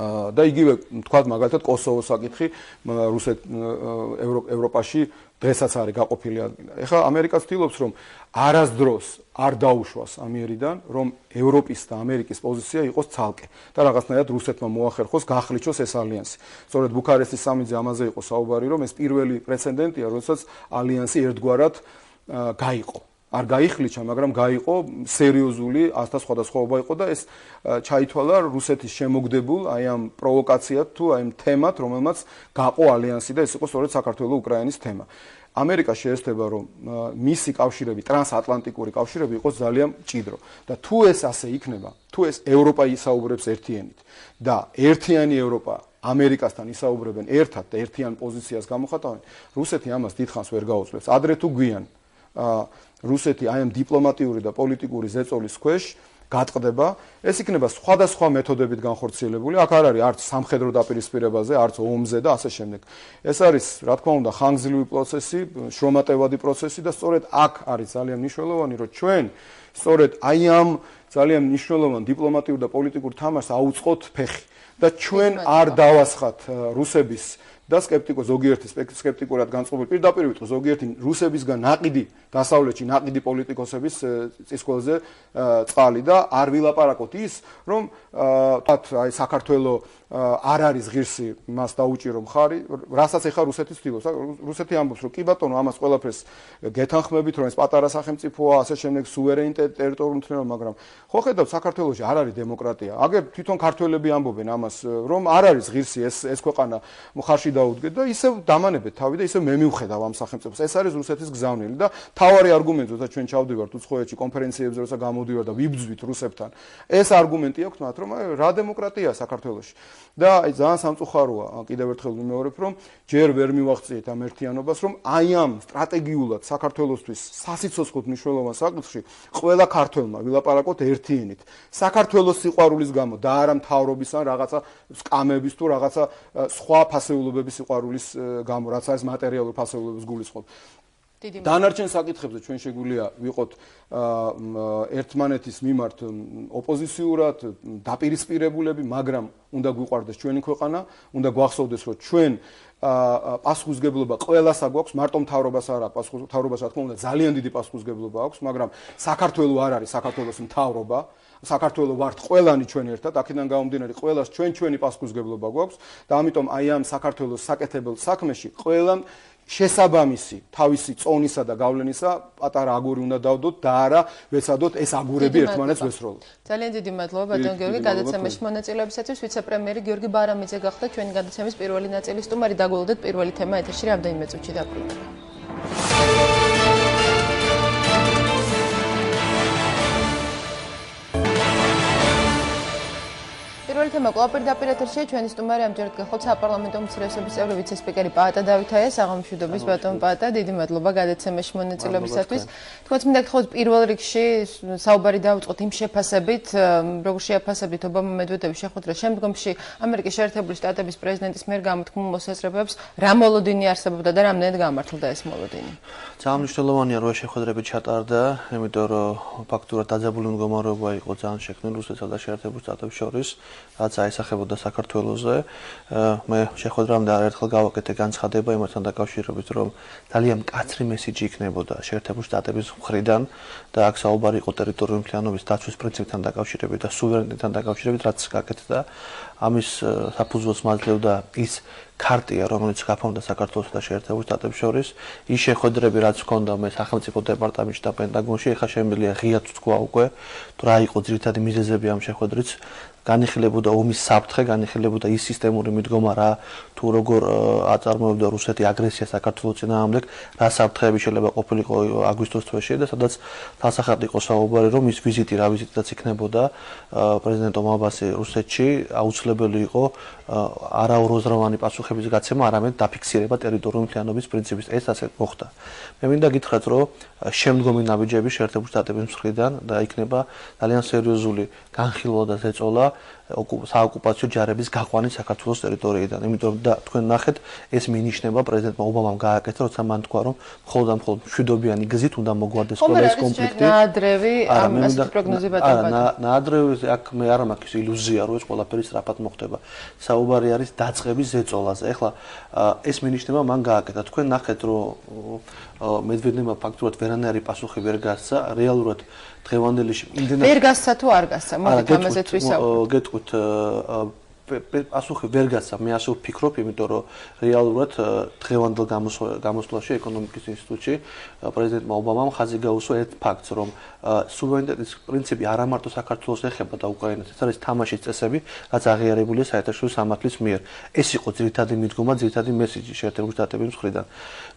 და იგივე თქვათ მაგალითად კოსოვოს საკითხი ევროპაში დღესაც არის გაყოფილი ადგილი. ეხლა ამერიკა ცდილობს, რომ არასდროს არ დაუშვას ამიერიდან, რომ ევროპის და ამერიკის პოზიცია იყოს ცალკე და რაღაცნაირად რუსეთმა მოახერხოს გახლიჩოს ეს ალიანსი. სწორედ ბუქარესტის სამიტზე ამაზე იყო საუბარი, რომ ეს პირველი პრეცედენტია, როდესაც ალიანსი ერთგვარად გაიყო. არ გაიხლიჩა, მაგრამ გაიყო სერიოზული ასთა სხვადასხვაობა იყო და ეს ჩაითვალა რუსეთის შემოგდებულ აი ამ პროვოკაციად თუ აი ამ თემად, რომელმაც გაყო ალიანსი და ეს იყო სწორედ საქართველოს-უკრაინის თემა. ამერიკა შეესწრება, რომ მისი კავშირები, ტრანსატლანტიკური კავშირები იყოს ძალიან მჭიდრო და თუ ეს ასე იქნება, თუ ეს ევროპა ისაუბრებს ერთი ენით და ერთიანი ევროპა ამერიკასთან ისაუბრებენ ერთად და ერთიან პოზიციას გამოხატავენ, რუსეთი ამას დიდხანს ვერ გაუძლებს. ადრე თუ გვიან რუსეთი აი ამ დიპლომატიური და პოლიტიკური ზეწოლის ქვეშ გატყდება, ეს იქნება სხვადასხვა მეთოდებით განხორციელებული. აქ არ არის არც სამხედრო დაპირისპირებაზე, არც ომზე და ასე შემდეგ. ეს არის, რა თქმა უნდა, ხანგრძლივი პროცესი, შრომატევადი პროცესი და სწორედ აქ არის ძალიან მნიშვნელოვანი, რომ ჩვენ სწორედ აი ამ ძალიან მნიშვნელოვან დიპლომატიურ და პოლიტიკურ თამაშს აუწყოთ ფეხი და ჩვენ არ დავასხათ რუსების და ზოგიერთი სკეპტიკურად განწყობილი პირდაპირ ვიტყვი ზოგიერთი რუსებისგან ნაყიდი დასავლეთში ნაყიდი პოლიტიკოსების წისქვილზე წყალი და არ ვილაპარაკოთ ის რომ აი საქართველოს არ არის ღირსი მას დაუჭირო მხარი, რასაც ეხა რუსეთი ცდილობს. რუსეთი ამბობს, რომ კი ბატონო, ამას ყველაფერს გეთანხმებით, რომ ეს პატარა სახელმწიფოა, ასე შემდეგ სუვერენიტეტი, ტერიტორიული მთლიანობა, მაგრამ ხო ხედავთ, საქართველოში არ არის დემოკრატია. აგერ თვითონ ქართველები ამბობენ ამას, რომ არ არის ღირსი ეს ქვეყანა მხარში დაუდგეთ და ისევ დამანებეთ თავი და ისევ მე მივხედავ ამ სახელმწიფოს. ეს არის რუსეთის გზავნილი და თავარი არგუმენტი, როცა ჩვენ ჩავდივართ უცხოეთში კონფერენციებზე, როცა გამოდივართ და ვიბრძვით რუსებთან. ეს არგუმენტი აქვს მათ, რომ აი რა დემოკრატიაა საქართველოში. და აი ძალიან სამწუხაროა, კიდევ ერთხელ ვიმეორებ, რომ ჯერ ვერ მივახციეთ ამ ერთიანობას, რომ აი ამ სტრატეგიულად საქართველოსთვის სასიცოცხლოდ მნიშვნელოვან საკითხში ყველა ქართველმა ვილაპარაკოთ ერთი ენით. საქართველოს სიყვარულის გამო და არა მთავრობის ან რაღაცა სკამების თუ რაღაცა სხვა ფასეულობების სიყვარულის გამო, რაც არის მატერიალური ფასეულობის გულისხმობ. დანარჩენ საკითხებზე ჩვენ შეგვიძლია ვიყოთ ერთმანეთის მიმართ ოპოზიციურად დაპირისპირებულები, მაგრამ უნდა გვიყვარდეს ჩვენი ქვეყანა, უნდა გვახსოვდეს, რომ ჩვენ პასუხისგებლობა ყველასა გვაქვს, მარტო მთავრობას არ აქვს, მთავრობას რა თქმა უნდა ძალიან დიდი პასუხისგებლობა აქვს, მაგრამ საქართველოს არ არის საქართველოს მთავრობა, საქართველოს ვართ ყველანი ჩვენ ერთად, აქედან გამომდინარე ყველას ჩვენი პასუხისგებლობა გვაქვს და ამიტომ აი ამ საქართველოს საკეთებელ საქმეში ყველამ შესაბამისი თავისი წონისა და გავლენისა პატარა აგური უნდა დავდოთ და არა ვეცადოთ ეს აგურები ერთმანეთს ვესროლოთ. ძალიან დიდი მადლობა ბატონ გიორგი გადაცემაში მონაწილეობისათვის. ვიცე-პრემიერი გიორგი ბარამიძე გახდა ჩვენი გადაცემის პირველი ნაწილის სტუმარი. დაგველოდეთ პირველი თემა ეთერში რამდენიმე წუთში დაბრუნდება. პირველი თემა კვლავ პირდაპირ ეთერშია. ჩვენი სტუმარი ამჯერად გახლავთ საპარლამენტო უმცირესობის წევრი ვიცე-სპიკერი პაატა დავითაია. საღამომშვიდობის ბატონ პაატა, დიდი მადლობა გადაცემაში მონაწილეობისათვის. თქვენც მინდა გითხოვოთ პირველ რიგში საუბარი დავიწყოთ იმ შეფასებით, როგორ შეაფასებთ ობამა მედვედევის შეხვედრას შემდგომში ამერიკის შეერთებული შტატების პრეზიდენტის მიერ გამოთქმულ მოსაზრებებს, რა მოლოდინი არსებობდა და რამდენად გამართლდა ეს მოლოდინი? ძალიან მნიშვნელოვანია რომ ეს შეხვედრები ჩატარდა, იმიტომ რომ ფაქტურად დაძაბული მდგომარეობა იყო ძალიან შექმნილი რუსეთსა და შეერთებულ შტატებს შორის. რაც აისახებოდა საქართველოზე. მე შეხვედრამდე არაერთხელ გავაკეთე განცხადება იმასთან დაკავშირებით, რომ ძალიან მკაცრი მესიჯი იქნებოდა შეერთებულ შტატების მხრიდან და აქ საუბარი იყო ტერიტორიული მთლიანობის დაცვის პრინციპთან დაკავშირებით და სუვერენიტეტთან დაკავშირებით, რაც გაკეთდა. ამის საფუძველს მაძლევდა ის ქარტია, რომელიც გაფორმდა საქართველოსა და შეერთებულ შტატებს შორის. ის შეხვედრები, რაც ჰქონდა მე სახელმწიფო დეპარტამენტში და პენტაგონში, ეხლა შემიძლია ღიად თქვა უკვე, თუ რა იყო ძირითადი მიზეზები ამ შეხვედრის. განიხილებოდა ომის საფრთხე, განიხილებოდა ის სისტემური მიდგომა რა თუ როგორ აწარმოებდა რუსეთი აგრესია საქართველოს წინააღმდეგ, რა საფრთხეები შეიძლება ყოფილიყო აგვისტოს თვეში და სადაც თალსახად იყო საუბარი, რომ ის ვიზიტი რა ვიზიტიც იქნებოდა პრეზიდენტ ომაბასი რუსეთში, აუცილებელი იყო არაუროზროვანი პასუხების გაცემა, არამედ დაფიქსირება ტერიტორიული მთლიანობის პრინციპის. ეს ასე მოხდა. მე მინდა გითხრათ, რომ შემდგომი ნაბიჯები შეერთებულ შტატების მხრიდან და იქნება ძალიან სერიოზული განხილვა და ზეწოლა საოკუპაციო ჯარების გაყვანი საქართველოს ტერიტორიიდან. იმიტომ და თქვენ ნახეთ, ეს მინიშნება პრეზიდენტმა ობამამ გააკეთა, როცა მან თქვა, რომ მხოლოდ მშვიდობიანი გზით უნდა მოგვარდეს ყველა ეს კონფლიქტი. ნაადრევი ამ ასეთი პროგნოზება არა, ნაადრევი აქ მე არ მაქვს ილუზია, რომ ეს ყველაფერი სწრაფად მოხდება. საუბარი არის დაწყების ზეწოლაზე. ეხლა ეს მინიშნება მან გააკეთა. თქვენ ნახეთ, რომ მედვედევმა ფაქტურად ვერანაირი პასუხი ვერ გასცა, რეალურად დღევანდელი ვერ გასცა თუ არ გასცა? მოდით ამაზეც ვისაუბროთ. გეტყვით პასუხი ვერ გასცა, მე ასე ვფიქრობ, იმიტომ რომ რეალურად დღევანდელ გამოსვლაში ეკონომიკის ინსტიტუტში პრეზიდენტმა ობამამ ხაზი გაუსვა ერთ ფაქტს, რომ სუვერენიტეტის პრინციპი არა მარტო საქართველოს ეხება და უკრაინას, ეს არის თამაშის წესები, რაც აღიარებულია საერთაშორისო სამართლის მიერ. ეს იყო ძირითადი მიდგომა, ძირითადი მესიჯი შეერთებული შტატების მხრიდან.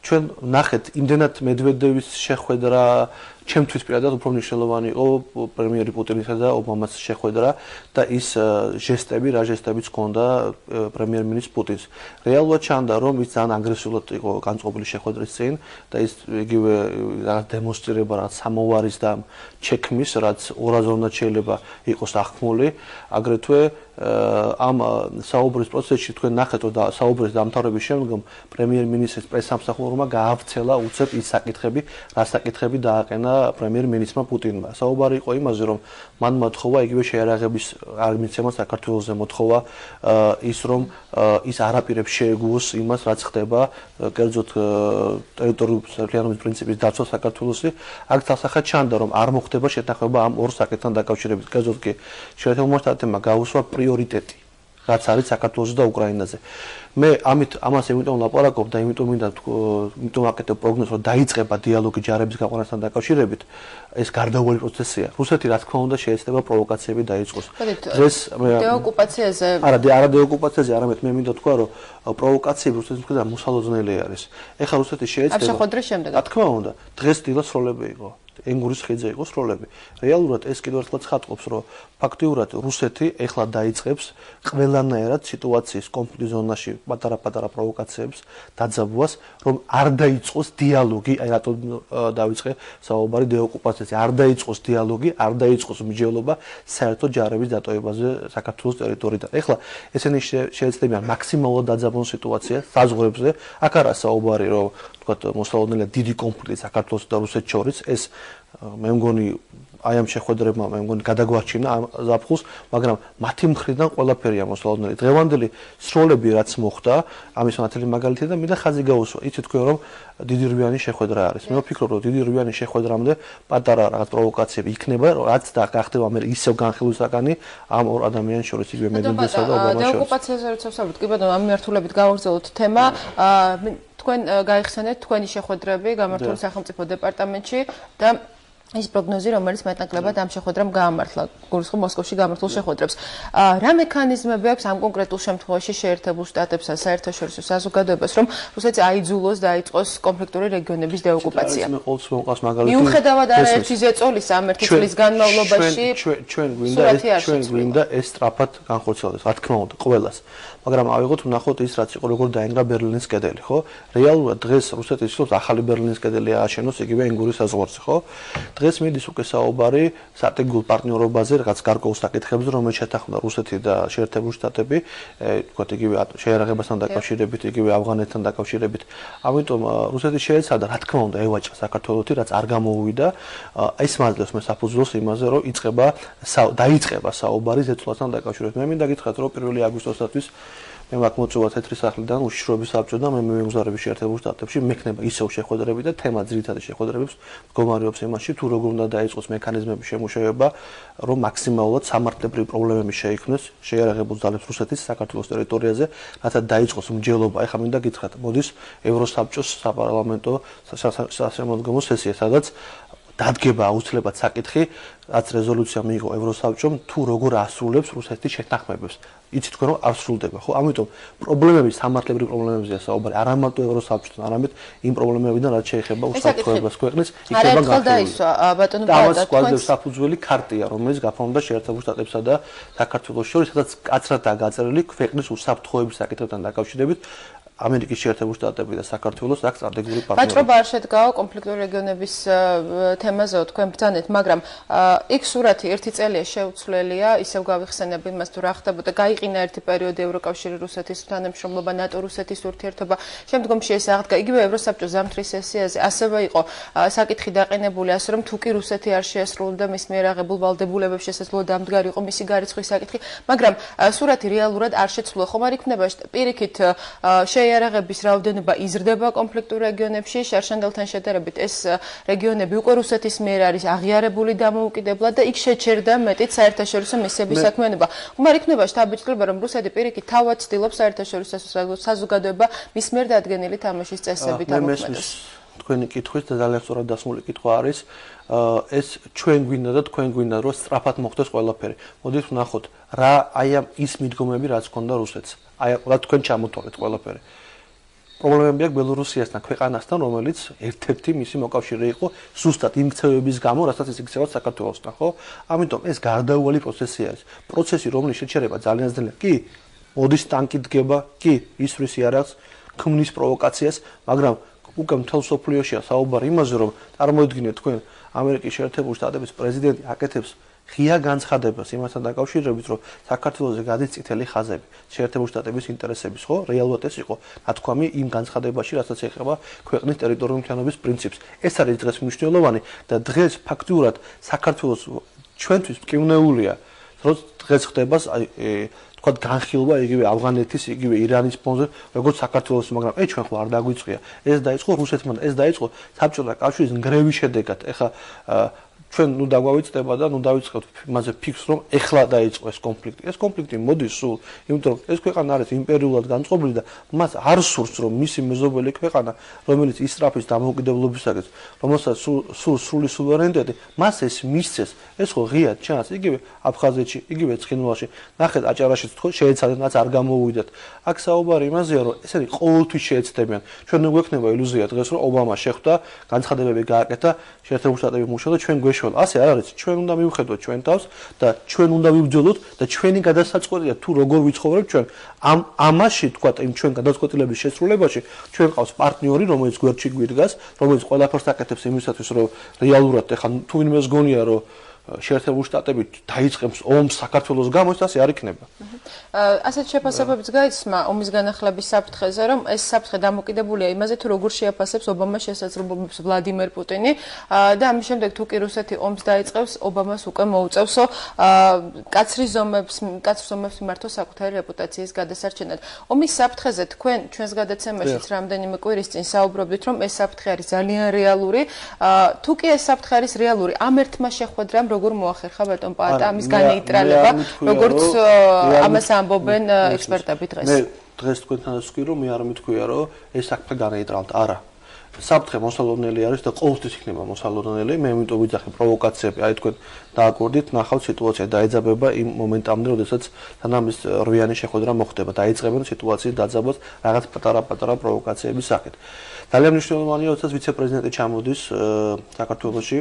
ჩვენ ნახეთ, იმდენად მედვედევის შეხვედრა ჩემთვის პირადად უფრო მნიშვნელოვანი იყო პრემიერი პუტინისა და ობამას შეხვედრა და ის ჟესტები, რა ჟესტებიც ჰქონდა პრემიერ-მინისტრ პუტინს. რეალურად ჩანდა, რომ ის ძალიან აგრესიულად იყო განწყობილი შეხვედრის წინ და ის იგივე რაღაც დემონსტრირება, რაღაც სამოვარის და ჩექმის, რაც ორაზე უნდა შეიძლება იყოს აღქმული, აგრეთვე ამ საუბრის პროცესში თქვენ ნახეთ, რომ საუბრის დამთავრების შემდგომ პრემიერ-მინისტრის პრესსამსახურმა გაავრცელა უცებ ის საკითხები, რა საკითხები დააყენა პრემიერ-მინისტრმა პუტინმა. საუბარი იყო იმაზე, რომ მან მოთხოვა იგივე შეიარაღების აღმიცემა საქართველოსზე მოთხოვა ის, რომ ის არაპირებს შეეგუოს იმას, რაც ხდება კერძოდ ტერიტორიული სარგებლობის პრინციპის დაცვა საქართველოსი. აქ თალსახად ჩანდა, რომ არ მოხდება შეთანხმება ამ ორ საკითხთან დაკავშირებით. კერძოდ კი შეერთებულმა შტატებმა გაუსვა პრიორიტეტი, რაც არის საქართველოსი და უკრაინაზე. მე ამას იმიტომ ვლაპარაკობ და იმიტომ აკეთებ პროგნოზს, რომ დაიწყება დიალოგი ჯარების გაყვანასთან დაკავშირებით. ეს გარდაუვალი პროცესია. რუსეთი რა თქმა უნდა შეეცდება პროვოკაციები დაიწყოს. დღეს დეოკუპაციაზე არა დეოკუპაციაზე, არამედ მე მინდა თქვა, რომ პროვოკაციები რუსეთის მხრიდან მოსალოდნელი არის. ეხლა რუსეთი შეეცდება ამ შეხვედრის შემდეგ. რა თქმა უნდა, დღეს დილას სროლები იყო. ენგურის ხიდზე იყო სროლები. რეალურად ეს კიდევ ერთხელ ცხადყოფს, რომ ფაქტიურად რუსეთი ეხლა დაიწყებს ყველანაირად სიტუაციის კონფლიქტის ზონაში პატარა-პატარა პროვოკაციებს დაძაბვას, რომ არ დაიწყოს დიალოგი, აი რატომ დავიწყე საუბარი დეოკუპაციაზე, არ დაიწყოს დიალოგი, არ დაიწყოს მსჯელობა საერთო ჯარების დატოვებაზე საქართველოს ტერიტორიიდან. ეხლა ესენი შეეცდებიან მაქსიმალურად დაძაბონ სიტუაცია საზღვრებზე, აქ არა საუბარი, რომ თქვათ მოსალოდნელად დიდი კონფლიქტი საქართველოს და რუსეთს შორის, ეს მე მგონი აი ამ შეხვედრებმა მე მგონი გადაგვარჩინა ამ ზაფხულს, მაგრამ მათი მხრიდან ყველაფერია მოსალოდნელი. დღევანდელი სროლები რაც მოხდა, ამის ნათელი მაგალითია და მინდა ხაზი გაუსვა. იცით თქვენ რომ დიდი რვიანი შეხვედრა არის. მე ვფიქრობ რომ დიდი რვიანი შეხვედრამდე პატარა რაღაც პროვოკაციები იქნება, რაც და გახდება მე ისევ განხილვისაგანი ამ ორ ადამიანის შორის, იგივე მედვედევსა და ობამას შორის. დეოკუპაციაზე როცა ვსაუბრობთ, კი ბატონო, ამ მიმართულებით გავაგრძელოთ თემა. თქვენ გაიხსენეთ თქვენი შეხვედრები გამართული სახელმწიფო დეპარტამენტში და ის პროგნოზი, რომელიც მეტნაკლებად ამ შეხვედრამ გაამართლა, გულისხმობ მოსკოვში გამართულ შეხვედრებს. რა მექანიზმები აქვს ამ კონკრეტულ შემთხვევაში შეერთებულ შტატებსა საერთაშორისო საზოგადოებას, რომ რუსეთს აიძულოს დაიწყოს კონფლიქტური რეგიონების დეოკუპაცია? მე ყოველთვის მომყავს მაგალითი. მიუხედავად არაერთი ზეწოლის ამ ერთი წლის განმავლობაში ჩვენ გვინდა ეს სწრაფად განხორციელდეს, რა თქმა უნდა, ყველას. მაგრამ ავიღოთ ვნახოთ ის რაც იყო როგორ დაინგრა ბერლინის კედელი, ხო? რეალურად დღეს რუსეთი ცდილობს ახალი ბერლინის კედელი ააშენოს იგივე ენგურის საზღვარზე, ხო? დღეს მიდის უკვე საუბარი სტრატეგიულ პარტნიორობაზე, რაღაც გარკვეულ საკითხებზე, რომელიც შეთანხმდა რუსეთი და შეერთებული შტატები, თქვათ იგივე შეიარაღებასთან დაკავშირებით, იგივე ავღანეთთან დაკავშირებით. ამიტომ რუსეთი შეეცადა, რა თქმა უნდა, ევაჭა საქართველოსი, რაც არ გამოუვიდა. ეს მაძლევს მე საფუძველს იმაზე, რომ დაიწყება საუბარი ზეწოლასთან დაკავშირებით. მე მინდა გითხრათ, რომ 1 აგვისტოსთვის მე მაქვს მოწვევა თეთრი სახლიდან უშიშროების საბჭოდან მე მემგზავრები შეერთებულ შტატებში მექნება ისევ შეხვედრები და თემა ძირითადი შეხვედრებებს მდგომარეობს იმაში თუ როგორ უნდა დაიწყოს მექანიზმების შემუშავება რომ მაქსიმალურად სამართლებრივი პრობლემები შეიქმნეს შეიარაღებულ ძალებს რუსეთის საქართველოს ტერიტორიაზე რათა დაიწყოს მსჯელობა ეხლა მინდა გითხრათ მოდის ევროსაბჭოს საპარლამენტო სასამართლო სესია სადაც დადგება აუცილებლად საკითხი რაც რეზოლუცია მიიღო ევროსაბჭომ თუ როგორ ასრულებს რუსეთის შეთანხმებებს იცით თქვენ რომ არ სრულდება ხო ამიტომ პრობლემები სამართლებრივი პრობლემებზეა საუბარი არა მარტო ევროსაბჭოთან არამედ იმ პრობლემებიდან რაც შეეხება უსაფრთხოებას ქვეყნის იქნება გახსოვდა ბატონო თქვენ საფუძველი ქარტია რომელიც გაფორმდა შეერთებულ შტატებსა და საქართველოს შორის სადაც კაცრადაა გაწერილი ქვეყნის უსაფრთხოების საკითხებთან დაკავშირებით ამერიკის შეერთებულ შტატები და საქართველოს აქ სტრატეგიული პარტნიორობა. ვაჭრობა არ შედგაო კონფლიქტური რეგიონების თემაზე თქვენ ბრძანეთ, მაგრამ იქ სურათი ერთი წელია შეუცვლელია, ისევ გავიხსენებ იმას თუ რა ხდებოდა, გაიყინა ერთი პერიოდი ევროკავშირი რუსეთის თანამშრომლობა, ნატო რუსეთის ურთიერთობა, შემდგომში ეს აღდგა იგივე ევროსაბჭოს ზამთრის სესიაზე, ასევე იყო საკითხი დაყენებული, ასე რომ თუ კი რუსეთი არ შეასრულებდა მის მიერ აღებულ ვალდებულებებს შესაძლოა დამდგარი იყო მისი გარიცხვის საკითხი, მაგრამ სურათი რეალურად არ შეცვლა, ხომ არ იქნება პირიქით იარაღების რაოდენობა იზრდება კონფლიქტურ რეგიონებში, შარშანდელთან შედარებით ეს რეგიონები უკვე რუსეთის მიერ არის აღიარებული დამოუკიდებლად და იქ შეჩერდა მეტიც საერთაშორისო მისიების საქმიანობა. ხომ არ იქნება შთაბეჭდილება, რომ რუსეთი პირიქით თავად ცდილობს საერთაშორისო საზოგადოება მის მიერ დადგენილი თამაშის წესებით ამოქმედოს? თქვენი კითხვის და ძალიან სწორად დასმული კითხვა არის. ეს ჩვენ გვინდა და თქვენ გვინდა, რომ სწრაფად მოხდეს ყველაფერი. მოდით ვნახოთ, რა აი ამ ის მიდგომები, რაც ჰქონდა რუსეთს. აი რა თქვენ ჩამოთვალეთ ყველაფერი. პრობლემები აქვს ბელორუსიასთან, ქვეყანასთან, რომელიც ერთ-ერთი მისი მოკავშირე იყო ზუსტად იმ ქცევების გამო, რასაც ის იქცევა საქართველოსთან, ხო? ამიტომ ეს გარდაუვალი პროცესი არის. პროცესი, რომლის შეჩერება ძალიან ძნელია. კი, მოდის ტანკი დგება, კი, ისვრის იარაღს, ქმნის პროვოკაციას, მაგრამ უკვე მთელ სოფლიოშია საუბარი იმაზე, რომ წარმოიდგინეთ თქვენ ამერიკის შეერთებული შტატების პრეზიდენტი აკეთებს ღია განცხადებას იმასთან დაკავშირებით, რომ საქართველოზე გადის წითელი ხაზები, შეერთებული შტატების ინტერესების, ხო? რეალურად ეს იყო ნათქვამი იმ განცხადებაში, რასაც ეხება ქვეყნის ტერიტორიული მთლიანობის პრინციპს. ეს არის დღეს მნიშვნელოვანი და დღეს ფაქტიურად საქართველოს ჩვენთვის მკვნეულია, რომ დღეს ხდება თქვათ განხილვა იგივე ავღანეთის, იგივე ირანის ფონზე, როგორც საქართველოს, მაგრამ ჩვენ ხო არ დაგვიწყია. ეს დაიწყო რუსეთმა, ეს დაიწყო საბჭოთა კავშირის ნგრევის შედეგად. ეხლა ჩვენ ნუ დაგვავიწყდება და ნუ დავიწყებთ იმაზე ფიქს, რომ ეხლა დაიწყო ეს კონფლიქტი. ეს კონფლიქტი მოდის სულ, იმიტომ რომ ეს ქვეყანა არის იმპერიულად განწყობილი და მას არ სურს, რომ მისი მეზობელი ქვეყანა, რომელიც ისრაფის დამოუკიდებლობისაგან, რომელსაც სულ სრული სუვერენიტეტი, მას ეს მისცეს. ეს ხო ღიად ჩანს, იგივე აფხაზეთში, იგივე ცხინვალში, ნახეთ აჭარაშიც თქო შეეცადეთ, რაც არ გამოუვიდათ. აქ საუბარი იმაზეა, რომ ესენი ყოველთვის შეეცდებიან. ჩვენ ნუ გვექნება ილუზია დღეს, რომ ობამა შეხვდა, განცხადებები გააკეთა, შეერთებული შტატები მუშაობდა, ჩვენ გვეშველა. ასე არ არის. ჩვენ უნდა მივხედოთ ჩვენ თავს და ჩვენ უნდა ვიბრძოლოთ და ჩვენი გადასაწყვეტია თუ როგორ ვიცხოვრებთ ჩვენ ამაში თქვათ იმ ჩვენ გადაწყვეტილების შესრულებაში ჩვენ ყავს პარტნიორი, რომელიც გვერდში გვიდგას, რომელიც ყველაფერს აკეთებს იმისათვის, რომ რეალურად ეხლა თუ ვინმე გონია, რომ შეერთებული შტატები დაიწყებს ომს საქართველოს გამო, ეს ასე არ იქნება. ასეთ შეფასებებიც გაიცმა ომის განახლების საფრთხეზე, რომ ეს საფრთხე დამოკიდებულია იმაზე, თუ როგორ შეაფასებს ობამას შესაძლებლობებს ვლადიმერ პუტინი და ამის შემდეგ თუ კი რუსეთი ომს დაიწყებს, ობამას უკვე მოუწევსო კაცრი ზომებს მიმართო საკუთარი რეპუტაციის გადასარჩენად. ომის საფრთხეზე თქვენ ჩვენს გადაცემაშიც რამდენიმე კვირის წინ საუბრობდით, რომ ეს საფრთხე არის ძალიან რეალური. თუ კი ეს საფრთხე არის რეალური, ამ ერთმა შეხვედრამ როგორ მოახერხა ბატონ პაატა ამის განეიტრალება, როგორც ამას ამბობენ ექსპერტები დღეს. მე დღეს თქვენთანაც ვსვი, რომ მე არ მithქვია, რომ ეს საფრთხე განეიტრალდა. არა. საფრთხე მოსალოდნელი არის და ყოველთვის იქნება მოსალოდნელი. მე ამიტომ ვიძახი პროვოკაციები, აი თქვენ დააკვირდით, ნახავთ სიტუაცია დაეძაბება იმ მომენტამდე, როდესაც თანამის რვიანი შეხვედრა მოხდება. დაიწყებენ სიტუაციის დაძაბვას რაღაც პატარა პროვოკაციების სახით. ძალიან მნიშვნელოვანია, როდესაც ვიცე-პრეზიდენტი ჩამოდის საქართველოში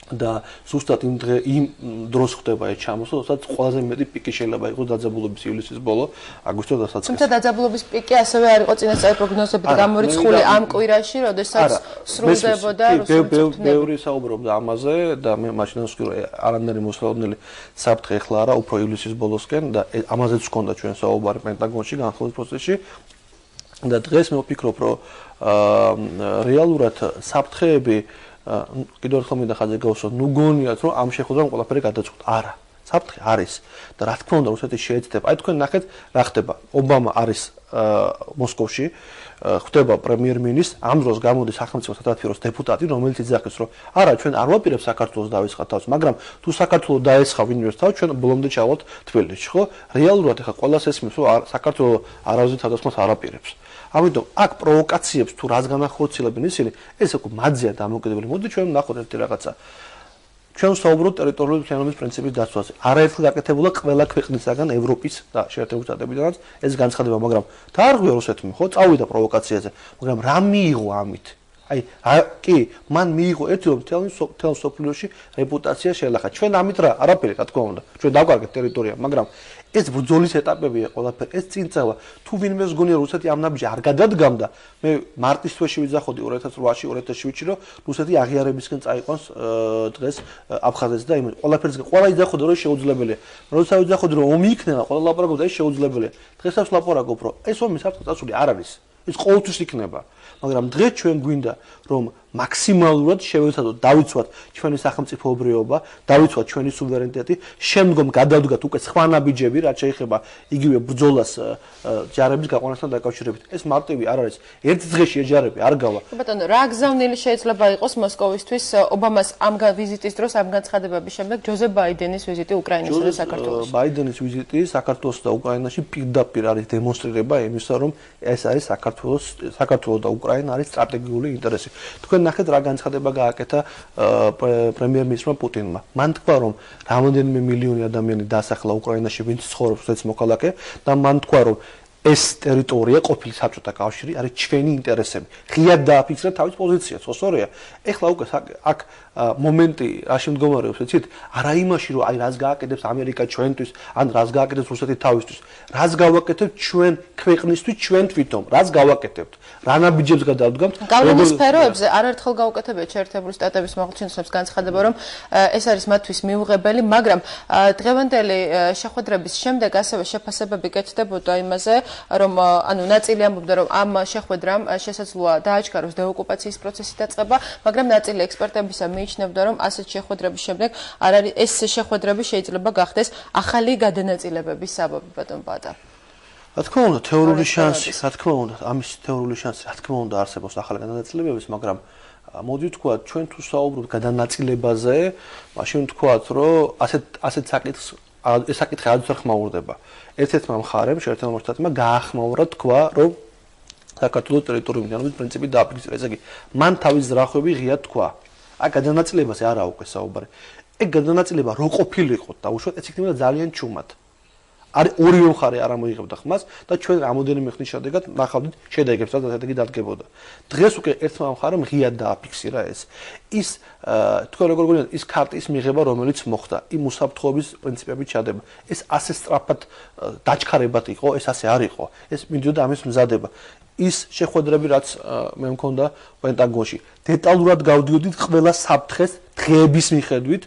და ზუსტად იმ დროს ხდება ეს ჩამოსვლა, როდესაც ყველაზე მეტი პიკი შეიძლება იყოს დაძაბულობის ივლისის ბოლო, აგვისტოს დასაწყისი. თუმცა დაძაბულობის პიკი ასევე არ იყო წინასწარი პროგნოზებით გამორიცხული ამ კვირაში, როდესაც სრულდებოდა რუსული წვრთნები. ბევრი საუბრობდა ამაზე და მე მაშინ ვსვი, რომ არამდენი მოსალოდნელი საფრთხე ახლა არა, უფრო ივლისის ბოლოსკენ და ამაზეც ჰქონდა ჩვენ საუბარი პენტაგონში განხილვის პროცესში. და დღეს მე ვფიქრობ, რომ რეალურად საფრთხეები კიდევ ერთხელ მინდა ხაზი გავუსვათ, ნუ გონიათ, რომ ამ შეხვედრამ ყველაფერი გადაწყვეტ. არა, საფრთხე არის და რა თქმა უნდა, რუსეთი შეეცდება. აი თქვენ ნახეთ, რა ხდება. ობამა არის მოსკოვში, ხდება პრემიერ-მინისტრი, ამ დროს გამოდის სახელმწიფო სათათბიროს დეპუტატი, რომელიც იძახის, რომ არა, ჩვენ არ ვაპირებთ საქართველოს დავესხათ თავს, მაგრამ თუ საქართველოს დაესხა ვინმეს თავს, ჩვენ ბოლომდე ჩავალთ თბილისში, ხო? რეალურად ახლა ყველას ესმის, რომ საქართველოს არავის თავდასხმას არ აპირებს. ამიტომ აქ პროვოკაციებს თუ რას განახორციელებენ ისინი, ეს უკვე მადზეა დამოკიდებული. მოდი ჩვენ ვნახოთ ერთი რაღაცა. ჩვენ ვსაუბრობთ ტერიტორიული მთლიანობის პრინციპის დაცვაზე. არაერთხელ გაკეთებულა ყველა ქვეყნისაგან, ევროპის და შეერთებული შტატებიდანაც ეს განცხადება, მაგრამ დაარღვია რუსეთმა, ხო, წავიდა პროვოკაციაზე, მაგრამ რა მიიღო ამით? აი, კი, მან მიიღო ერთი რომ მთელ სოფლიოში რეპუტაცია შეელახა. ჩვენ ამით რა, არაფერი, რა თქმა უნდა. ჩვენ დავკარგეთ ტერიტორია, მაგრამ ეს ბრძოლის ეტაპებია ყველაფერი, ეს წინწევა. თუ ვინმეს გონია რუსეთი ამ ნაბიჯი არ გადადგამდა, მე მარტის თვეში ვიძახოდი 2008-ში, 2007-ში, რომ რუსეთი აღიარებისკენ წაიყვანს დღეს აფხაზეთს და იმ ყველაფერს ყველა იძახოდა რომ შეუძლებელია. როცა ვიძახოდი რომ ომი იქნება, ყველა ლაპარაკობდა ეს შეუძლებელია. დღესაც ლაპარაკობ, რომ ეს ომი საფრთხე წასული არ არის. ეს ყოველთვის იქნება. მაგრამ დღეს ჩვენ გვინდა რომ მაქსიმალურად შევეცადოთ დავიცვათ ჩვენი სახელმწიფოებრიობა, დავიცვათ ჩვენი სუვერენიტეტი, შემდგომ გადავდგათ უკვე სხვა ნაბიჯები, რაც შეეხება იგივე ბრძოლას ჯარების გაყვანასთან დაკავშირებით. ეს მარტივი არ არის. ერთ დღეში ჯარები არ გავა. ბატონო, რა გზავნილი შეიძლება იყოს მოსკოვისთვის ობამას ამ ვიზიტის დროს, ამ განცხადებების შემდეგ ჯოზეფ ბაიდენის ვიზიტი უკრაინასა და საქართველოში? ბაიდენის ვიზიტი საქართველოს და უკრაინაში პირდაპირ არის დემონსტრირება იმისა, რომ ეს არის საქართველოს და უკრაინა არის სტრატეგიული ინტერესი. თქვენ ნახეთ რა განცხადება გააკეთა პრემიერ-მინისტრმა პუტინმა. მან თქვა, რომ რამდენიმე მილიონი ადამიანი დაასახლა უკრაინაში, ვინც ცხოვრობს ეს მოქალაქე და მან თქვა, რომ ეს ტერიტორია ყოფილი საბჭოთა კავშირი არის ჩვენი ინტერესები. ღიად დააფიქსირა თავის პოზიციას, ხო სწორია? ეხლა უკვე აქ მომენტი რაში მდგომარეობს, იცით? არა იმაში, რომ აი რას გააკეთებს ამერიკა ჩვენთვის, ან რას გააკეთებს რუსეთი თავისთვის. რას გავაკეთებთ ჩვენ ქვეყნისთვის, ჩვენ თვითონ, რას გავაკეთებთ? რა ნაბიჯებს გადავდგამთ? გავლენის სფეროებზე არაერთხელ გაუკეთებიათ შეერთებული შტატების მაღალჩინოსნებს განცხადება, რომ ეს არის მათთვის მიუღებელი, მაგრამ დღევანდელი შეხვედრების შემდეგ ასევე შეფასებები კეთდებოდა იმაზე, რომ ანუ ნაწილი ამბობდა, რომ ამ შეხვედრამ შესაძლოა დააჩქაროს დეოკუპაციის პროცესი დაწყება, მაგრამ ნაწილი ექსპერტებისა მიიჩნევდა, რომ ასეთ შეხვედრების შემდეგ ეს შეხვედრები შეიძლება გახდეს ახალი გადანაწილებების საბაბი, ბატონ ბატა. რა თქმა უნდა, თეორიული შანსი, რა თქმა უნდა, ამის თეორიული შანსი, რა თქმა უნდა, არსებობს ახალი გადანაწილებების, მაგრამ მოდი ვთქვათ, ჩვენ თუ საუბრობთ გადანაწილებაზე, მაშინ ვთქვათ, რომ ასეთ საკითხს ეს საკითხი არც არ ხმაურდება. ერთ-ერთმა მხარემ, შეერთებულმა შტატებმა გაახმაურა თქვა, რომ საქართველოს ტერიტორიული მდგომარეობის პრინციპი დააფიქსირა. ესე იგი, მან თავის ზრახვები ღიად თქვა. აქ გადანაწილებაზე არა უკვე საუბარი. ეგ გადანაწილება რო ყოფილიყო და უშუალოდ ეს იქნებოდა ძალიან ჩუმად. არის ორივე მხარე არ ამოიღებდა ხმას და ჩვენ რამოდენიმე ხნის შედეგად ნახავდით შედეგებს, რაც შედეგი დადგებოდა. დღეს უკვე ერთმა მხარემ ღიად დააფიქსირა ეს. ის თქვენ როგორ გონიათ, ის ქარტის მიღება, რომელიც მოხდა, იმ უსაფრთხოების პრინციპებით ჩადება. ეს ასე სწრაფად დაჩქარებად იყო, ეს ასე არ იყო. ეს მინდოდა ამის მზადება. ის შეხვედრები, რაც მე მქონდა პენტაგონში, დეტალურად გავდიოდით ყველა საფრთხეს დღეების მიხედვით,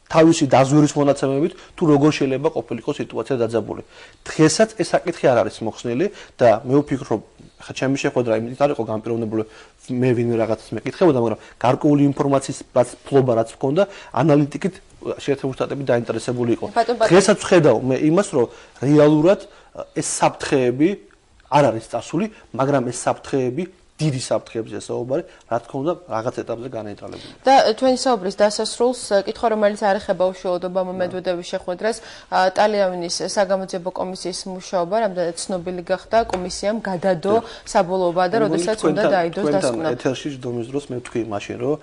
თავისი დაზვერვის მონაცემებით, თუ როგორ შეიძლება ყოფილიყო სიტუაცია დაძაბული. დღესაც ეს საკითხი არ არის მოხსნილი და მე ვფიქრობ, ხა ჩემი შეხვედრა იმით არ იყო განპირობებული, მე ვინმე რაღაცას მეკითხებოდა, მაგრამ გარკვეული ინფორმაციის ფლობა რაც მქონდა, ანალიტიკით შეერთებული შტატები დაინტერესებული იყო. დღესაც ვხედავ მე იმას, რომ რეალურად ეს საფრთხეები არ არის წასული, მაგრამ ეს საფრთხეები დიდი საფრთხეებზეა საუბარი, რა თქმა უნდა, რაღაც ეტაპზე განეიტრალებული. და თქვენი საუბრის დასასრულს კითხვა, რომელიც არ ეხება უშუალოდ ობამა მედვედევის შეხვედრას, ტალიანის საგამოძიებო კომისიის მუშაობა, რამდენად ცნობილი გახდა, კომისიამ გადადო საბოლოო ვადა, როდესაც უნდა დაიდოს დასკვნა. ეთერში ჯდომის დროს მე ვთქვი მაშინ, რომ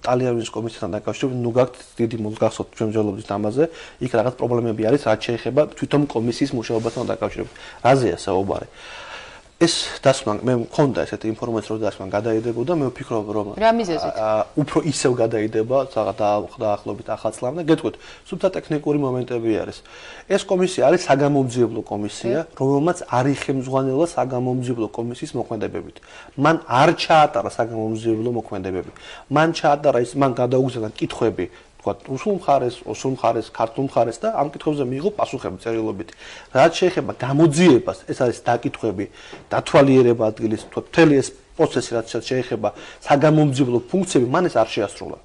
ტალიანის კომისიასთან დაკავშირებით ნუ გაქვთ დიდი მოგახსოვთ ჩვენ მსჯელობთ ამაზე, იქ რაღაც პრობლემები არის, რაც შეეხება თვითონ კომისიის მუშაობასთან დაკავშირებით. რაზეა საუბარი? ეს დასმა მე მქონდა ესეთი ინფორმაცია, რომ დასმა გადაიდებოდა, მე ვფიქრობ, რომ რა მიზეზით? უფრო ისევ გადაიდება, დაახლოებით ახალ წლამდე. გეტყვით, სულთა ტექნიკური მომენტები არის. ეს კომისია არის საგამომძიებლო კომისია, რომელმაც არის ხელმძღვანელობა საგამომძიებლო კომისიის მოქმედებებით. მან არ ჩაატარა საგამომძიებლო მოქმედებები. მან გადაუგზავნა კითხვები ვთქვათ, რუსულ მხარეს, ოსურ მხარეს, ქართულ მხარეს და ამ კითხვებზე მიიღო პასუხები წერილობით. რაც შეეხება გამოძიებას, ეს არის დაკითხვები, დათვალიერება ადგილის, ვთქვათ, მთელი ეს პროცესი, რაც შეეხება საგამომძიებლო ფუნქციები, მან ეს არ შეასრულა.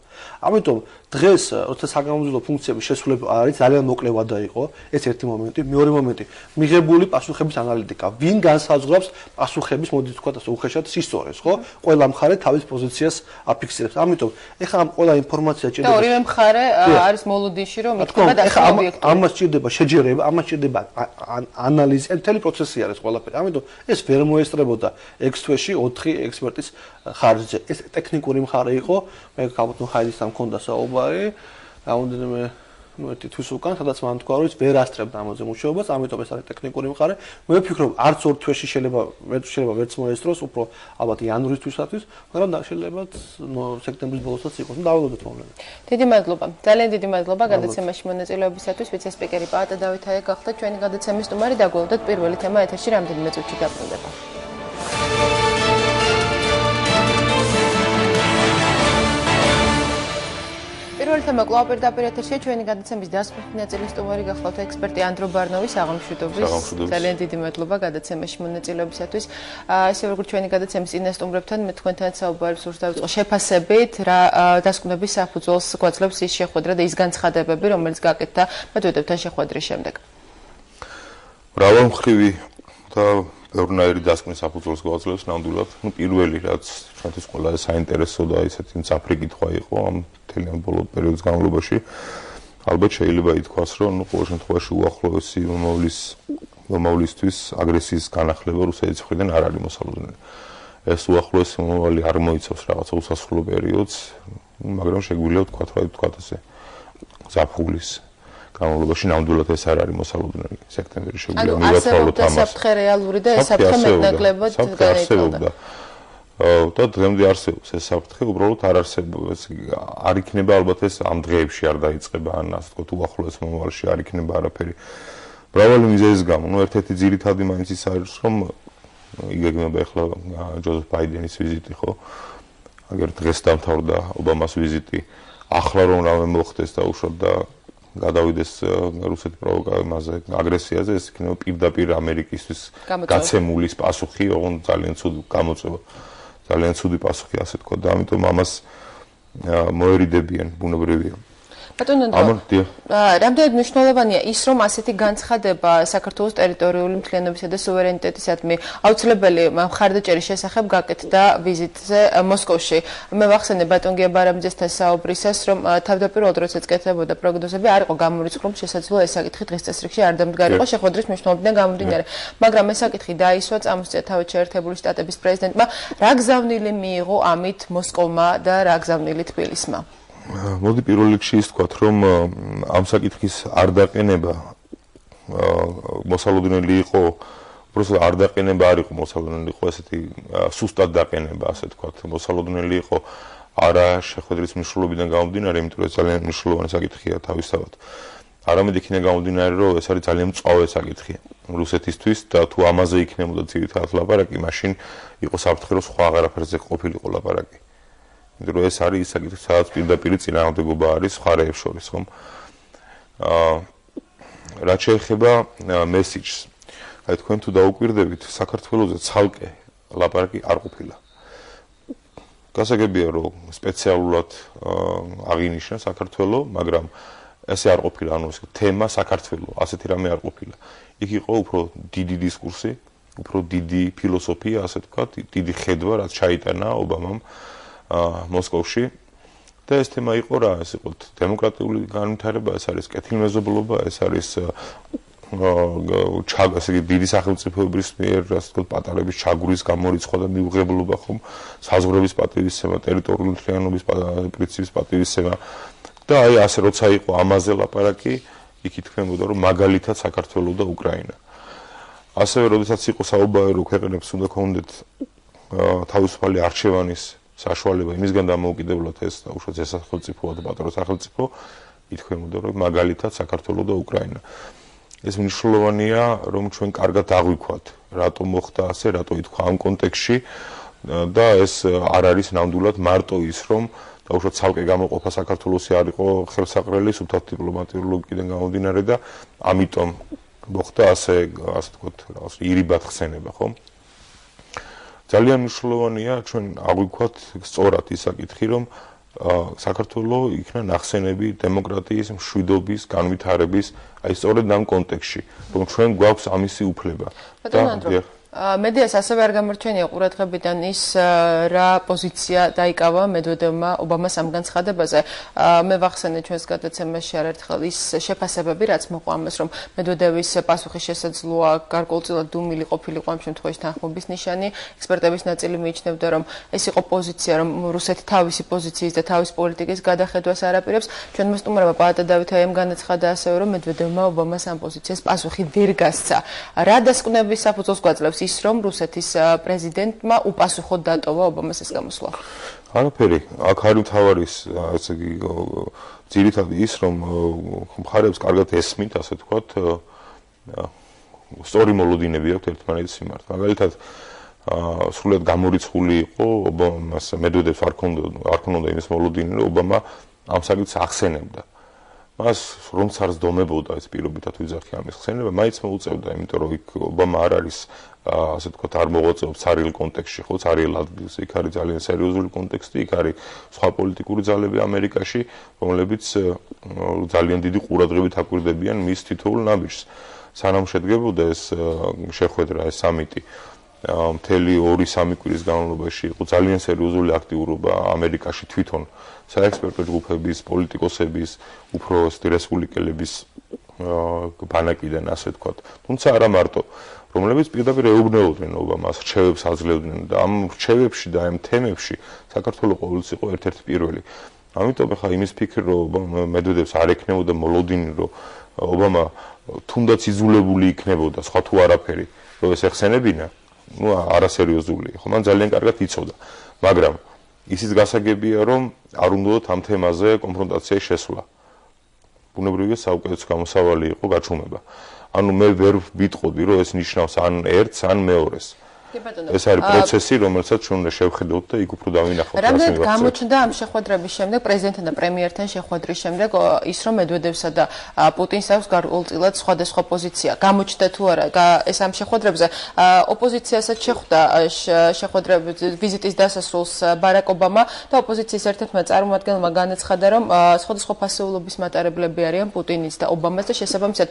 ამიტომ დღეს, როცა საგამომძიებლო ფუნქციების შესრულება არის, ძალიან მოკლე ვადა იყო, ეს ერთი მომენტი, მეორე მომენტი, მიღებული პასუხების ანალიტიკა. ვინ განსაზღვრავს პასუხების, მოდი ვთქვათ, ასე უხეშად სისწორეს, ხო? ყველა მხარე თავის პოზიციას აფიქსირებს. ამიტომ ეხლა ამ ყველა ინფორმაცია ჭირდება. და ორივე მხარე არის მოლოდინში, რომ იქნება დასწრება ობიექტური. ამას ჭირდება შეჯერება, ამას ჭირდება ანალიზი, მთელი პროცესი არის ყველაფერი. ამიტომ ეს ვერ მოესწრებოდა 6 თვეში 4 ექსპერტის ხარჯზე. ეს ტექნიკური მხარე იყო, მე გამოდო ხაიდისთან მქონდა საუბარი, რამოდენიმე ერთი თვის უკან, სადაც მან თქვა, რომ ის ვერ ასწრებდა ამაზე მუშაობას, ამიტომ ეს არის ტექნიკური მხარე. მე ვფიქრობ, არც 2 თვეში შეიძლება ვერც მოესწროს, უფრო ალბათ იანვრისთვისაც, მაგრამ შეიძლება სექტემბრის ბოლოსაც იყოს. დავალოდოთ მომლები. დიდი მადლობა. ძალიან დიდი მადლობა გადაცემაში მონაწილეობისათვის. ვიცე-სპიკერი პაატა დავითაია გახდა ჩვენი გადაცემის სტუმარი. დაგვაუდოთ პირველი თემა ეთერში რამდენიმე წუთში დაბრუნდება. პირველი თემა კვლავ პირდაპირ ეთერშია ჩვენი გადაცემის დასწრების ნაწილის სტუმარი გახლავთ ექსპერტი ანდრო ბარნოვი საღამოშვიდობის. ძალიან დიდი მადლობა გადაცემაში მონაწილეობისათვის. ისე როგორც ჩვენი გადაცემის წინა სტუმრებთან მე თქვენთან საუბარს ურს დავიწყო შეფასებით რა დასკვნების საფუძველს გვაძლევს ის შეხვედრა და ის განცხადებები რომელიც გაკეთდა მედვედევთან შეხვედრის შემდეგ. მრავალმხრივი და ბევრნაირი დასკვნის საფუძველს გვაძლევს ნამდვილად. პირველი რაც ჩვენთვის ყველაზე საინტერესო და ისეთი მწაფრი კითხვა იყო ამ მთლიან ბოლო პერიოდის განმავლობაში. ალბათ შეიძლება ითქვას, რომ ყოველ შემთხვევაში უახლოესი მომავლისთვის აგრესიის განახლება რუსეთის მხრიდან არ არის მოსალოდნელი. ეს უახლოესი მომავალი არ მოიცავს რაღაცა უსასრულო პერიოდს, მაგრამ შეგვიძლია ვთქვათ, რა ვთქვათ ასე, ზაფხულის განმავლობაში ნამდვილად ეს არ არის მოსალოდნელი. სექტემბერში შეგვიძლია მივაცვალოთ ამას. საფრთხე რეალური და ეს საფრთხე მეტნაკლებად გაიყალდა. და დღემდე არსებობს ეს საფრთხე, უბრალოდ არ არსებობს. არ იქნება ალბათ ეს ამ დღეებში არ დაიწყება, ან ასე ვთქვათ, უახლოეს მომავალში არ იქნება არაფერი. მრავალი მიზეზის გამო, ერთ-ერთი ძირითადი მაინც ის არის, რომ იგეგმება ახლა ჯოზეფ ბაიდენის ვიზიტი, ხო? აგერ დღეს დამთავრდა ობამას ვიზიტი, ახლა რომ რამე მოხდეს და უშოთ და გადავიდეს რუსეთი პროვოკაციაზე, აგრესიაზე, ეს იქნება პირდაპირ ამერიკისთვის გაცემული პასუხი, ოღონდ ძალიან ცუდი გამოწვევა. ძალიან ცუდი პასუხი, ასე თქვა და ამიტომ ამას მოერიდებიან ბუნებრივია. ბატონო, რამდენად მნიშვნელოვანია ის, რომ ასეთი განცხადება საქართველოს ტერიტორიული მთლიანობისა და სუვერენიტეტისადმი აუცილებელი მხარდაჭერის შესახებ გაკეთდა ვიზიტზე მოსკოვში. მე ვახსენე ბატონ გიაბარამიძესთან საუბრისას, რომ თავდაპირველად როდესაც კეთდებოდა პროგნოზები, არ იყო გამორიცხული, რომ შესაძლოა ეს საკითხი დღის წესრიგში არ დამდგარიყო შეხვედრის მნიშვნელობიდან გამომდინარე. მაგრამ ეს საკითხი დაისვა წამოსწია თავად შეერთებული შტატების პრეზიდენტმა, რა გზავნილი მიიღო ამით მოსკოვმა და რა გზავნილი თბილისმა. მოდი პირველ რიგში ის თქვათ, რომ ამ საკითხის არ დაყენება მოსალოდნელი იყო, უბრალოდ არ დაყენება არ იყო მოსალოდნელი იყო, ესეთი სუსტად დაყენება, ასე თქვათ, მოსალოდნელი იყო არა შეხვედრის მნიშვნელობიდან გამომდინარე, იმიტომ რომ ძალიან მნიშვნელოვანი საკითხია თავისთავად. არამედ იქნება გამომდინარე, რომ ეს არის ძალიან მწვავე საკითხი რუსეთისთვის და თუ ამაზე იქნებოდა ძირითადად ლაპარაკი, მაშინ იყო საფრთხე, რომ სხვა აღარაფერზე ყოფილიყო ლაპარაკი. იმიტომ რომ ეს არის ის საკითხი, სადაც პირდაპირ წინააღმდეგობა არის სხვა რეებს შორის, ხომ? რაც შეეხება მესიჯს. აი თქვენ თუ დაუკვირდებით, საქართველოზე ცალკე ლაპარაკი არ ყოფილა. გასაგებია, რომ სპეციალურად აღინიშნა საქართველო, მაგრამ ესე არ ყოფილა, ანუ ეს თემა საქართველო, ასეთი რამე არ ყოფილა. იქ იყო უფრო დიდი დისკურსი, უფრო დიდი ფილოსოფია, ასე ვთქვათ, დიდი ხედვა, რაც ჩაიტანა ობამამ მოსკოვში და ეს თემა იყო რა, ეს იყო დემოკრატიული განვითარება, ეს არის კეთილმეზობლობა, ეს არის ასე დიდი სახელმწიფოების მიერ, ასე ვთქვათ, პატარების ჩაგურის გამორიცხვა და მიუღებლობა, ხომ, საზღვრების პატივისცემა, ტერიტორიული მთლიანობის პრინციპის პატივისცემა და აი ასე როცა იყო ამაზე ლაპარაკი, იქ ითქმებოდა, რომ მაგალითად საქართველო და უკრაინა. ასევე როდესაც იყო საუბარი, რომ ქვეყნებს უნდა ქონდეთ თავისუფალი არჩევანის საშუალება იმისგან დამოუკიდებლად ეს და უშუალოდ ეს სახელმწიფოა და პატრონ სახელმწიფო ითქვამოდა რომ მაგალითად საქართველო და უკრაინა. ეს მნიშვნელოვანია რომ ჩვენ კარგად აღვიქვათ რატომ მოხდა ასე, რატო ითქვა ამ კონტექსტში და ეს არ არის ნამდვილად მარტო ის რომ და უშუალოდ ცალკე გამოყოფა საქართველოსი არ იყო ხელსაყრელი სუფთა დიპლომატიური ლოგიკიდან გამომდინარე და ამიტომ მოხდა ასე ვთქვათ რაღაც ირიბად ხსენება, ხო? ძალიან მნიშვნელოვანია ჩვენ აღვიქვათ სწორად ის საკითხი, რომ საქართველო იქნა ნახსენები დემოკრატიის, მშვიდობის, განვითარების, აი სწორედ ამ კონტექსტში, რომ ჩვენ გვაქვს ამისი უფლება. მედიას ასევე არ გამორჩენია ყურადღებიდან ის რა პოზიცია დაიკავა მედვედევმა ობამას ამ განცხადებაზე. მე ვახსენე ჩვენს გადაცემაში არაერთხელ ის შეფასებები, რაც მოყვა ამას, რომ მედვედევის პასუხი შესაძლოა გარკვეულწილად დუმილი ყოფილიყო ამ შემთხვევაში თანხმობის ნიშანი. ექსპერტების ნაწილი მიიჩნევდა, რომ ეს იყო პოზიცია, რომ რუსეთი თავისი პოზიციის და თავის პოლიტიკის გადახედვას არაპირებს. ჩვენმა სტუმრებმა პალატა დავითაიამ განაცხადა ასევე, რომ მედვედევმა ობამას ამ პოზიციას პასუხი ვერ გასცა. რა დასკვნების საფუძველს გვაძლევს ის რომ რუსეთის პრეზიდენტმა უპასუხოდ დატოვა ობამას ეს გამოსვლა. არაფერი, აქ არის მთავარის, ასე იგი, ძირითადად ის, რომ მხარეებს კარგად ესმით, ასე ვთქვათ, სწორი მოლოდინები აქვთ ერთმანეთის მიმართ. მაგალითად, სრულად გამორიცხული იყო ობამას მედვედევს არ ქონდა იმის მოლოდინი, რომ ობამა ამ საკითხს ახსენებდა. მას რომც არ ზდომებოდა ეს პირობითად ვიძახი ამის ხსენება, მაინც მოუწევდა, იმიტომ რომ იქ ობამა არ არის ასე ვთქვათ, არ მოღვაწეობს ცარიელ კონტექსტში, ხო, ცარიელ ადგილზე, იქ არის ძალიან სერიოზული კონტექსტი, იქ არის სხვა პოლიტიკური ძალები ამერიკაში, რომლებიც ძალიან დიდი ყურადღებით აკვირდებიან მის თითოეულ ნაბიჯს. სანამ შედგებოდა ეს შეხვედრა, ეს სამიტი, მთელი 2-3 კვირის განმავლობაში იყო ძალიან სერიოზული აქტიურობა ამერიკაში თვითონ საექსპერტო ჯგუფების, პოლიტიკოსების, უფროსი რესპუბლიკელების ბანაკიდან, ასე ვთქვათ. თუმცა არა მარტო, რომლებიც პირდაპირ ეუბნელოდნენ ობამას, რჩევებს აძლევდნენ და ამ რჩევებში და ამ თემებში საქართველოს ყოველთვის იყო ერთ-ერთი პირველი. ამიტომ ახლა იმის ფიქრი, რომ მედვედევს არ ექნებოდა მოლოდინი, რომ ობამა თუნდაც იძულებული იქნებოდა, სხვა თუ არაფერი, რომ ეს ეხსენებინა, ну არასერიოზულია. ხო, მან ძალიან კარგად იცოდა, მაგრამ ისიც გასაგებია, რომ არ უნდათ ამ თემაზე კონფრონტაციაში შესვლა. ბუნებრივია საუკეთესო გამოსავალი იყო გაჩუმება. ანუ მე ვერ ვიტყოდი, რომ ეს ნიშნავს ან ერთს, ან მეორეს. ეს არის პროცესი, რომელსაც ჩვენ უნდა შევხედოთ და იქ უფრო დავინახოთ. რამდენად გამოჩნდა ამ შეხვედრების შემდეგ, პრეზიდენტთან და პრემიერთან შეხვედრის შემდეგ ის, რომ მედვედევსა და პუტინს აქვს გარკვეულწილად სხვადასხვა პოზიცია. გამოჩნდა თუ არა ეს ამ შეხვედრებზე? ოპოზიციასაც შეხვდა შეხვედრების ვიზიტის დასასრულს ბარაკ ობამა და ოპოზიციის ერთ-ერთმა წარმომადგენელმა განაცხადა, რომ სხვადასხვა ფასეულობის მატარებლები არიან პუტინის და ობამას და შესაბამისად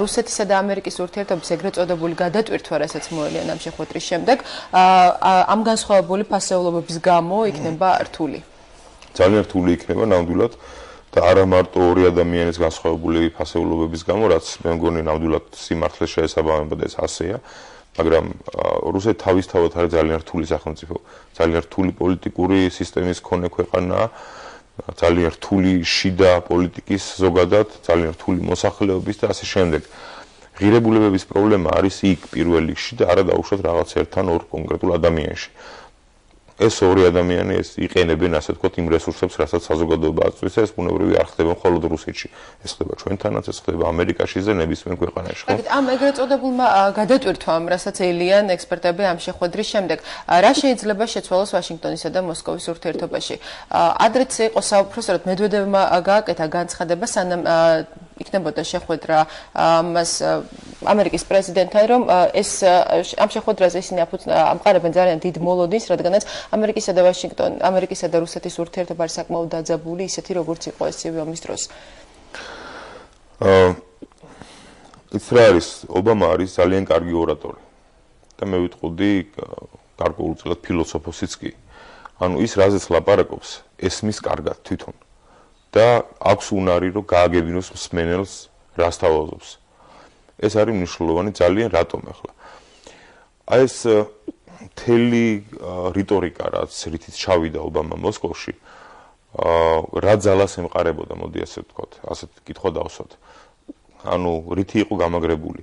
რუსეთისა და ამერიკის ურთიერთობის ეგრეთ წოდებული გადატვირთვა, რასაც მოელიან ამ შეხვედრის შემდეგ ამ განსხვავებული ფასეულობების გამო იქნება რთული. ძალიან რთული იქნება ნამდვილად და არა მარტო ორი ადამიანის განსხვავებული ფასეულობების გამო, რაც მე მგონი ნამდვილად სიმართლეს შეესაბამება და ეს ასეა, მაგრამ რუსეთი თავისთავად არის ძალიან რთული სახელმწიფო, ძალიან რთული პოლიტიკური სისტემის მქონე ქვეყანა, ძალიან რთული შიდა პოლიტიკის ზოგადად, ძალიან რთული მოსახლეობის და ასე შემდეგ. ღირებულებების პრობლემა არის იქ პირველ რიგში და არა დაუშვათ რაღაც ერთ-ან ორ კონკრეტულ ადამიანში. ეს ორი ადამიანი ეს იყენებენ, ასე ვთქვათ, იმ რესურსებს, რასაც საზოგადოება აწვდის, ეს ბუნებრივია არ ხდება მხოლოდ რუსეთში. ეს ხდება ჩვენთანაც, ეს ხდება ამერიკაში და ნებისმიერ ქვეყანაში. ხო, ამ ეგრეთ წოდებულმა გადატვირთვამ, რასაც ეილიან ექსპერტები ამ შეხვედრის შემდეგ, რა შეიძლება შეცვალოს ვაშინგტონისა და მოსკოვის ურთიერთობაში? ადრეც იყო საუბროსად მედვედევმა გააკეთა განცხადება, სანამ იქნებოდა შეხვედრა მას ამერიკის პრეზიდენტთან, რომ ეს ამ შეხვედრაზე ისინი ამყარებენ ძალიან დიდ მოლოდინს, რადგანაც ამერიკისა და რუსეთის ურთიერთობა არის საკმაოდ დაძაბული, ისეთი როგორც იყო ეს ცივი ომის დროს. ის რა არის, ობამა არის ძალიან კარგი ორატორი და მე ვიტყოდი გარკვეულწილად ფილოსოფოსიც კი. ანუ ის რაზეც ლაპარაკობს, ესმის კარგად თვითონ და აქვს უნარი, რომ გააგებინოს მსმენელს, რას თავაზობს. ეს არის მნიშვნელოვანი ძალიან, რატომ ახლა? აი ეს მთელი რიტორიკა, რაც რითიც ჩავიდა ობამა მოსკოვში, რა ძალას ემყარებოდა, მოდი ასე ვთქვათ, ასეთ კითხვა დავსვათ. ანუ რითი იყო გამაგრებული?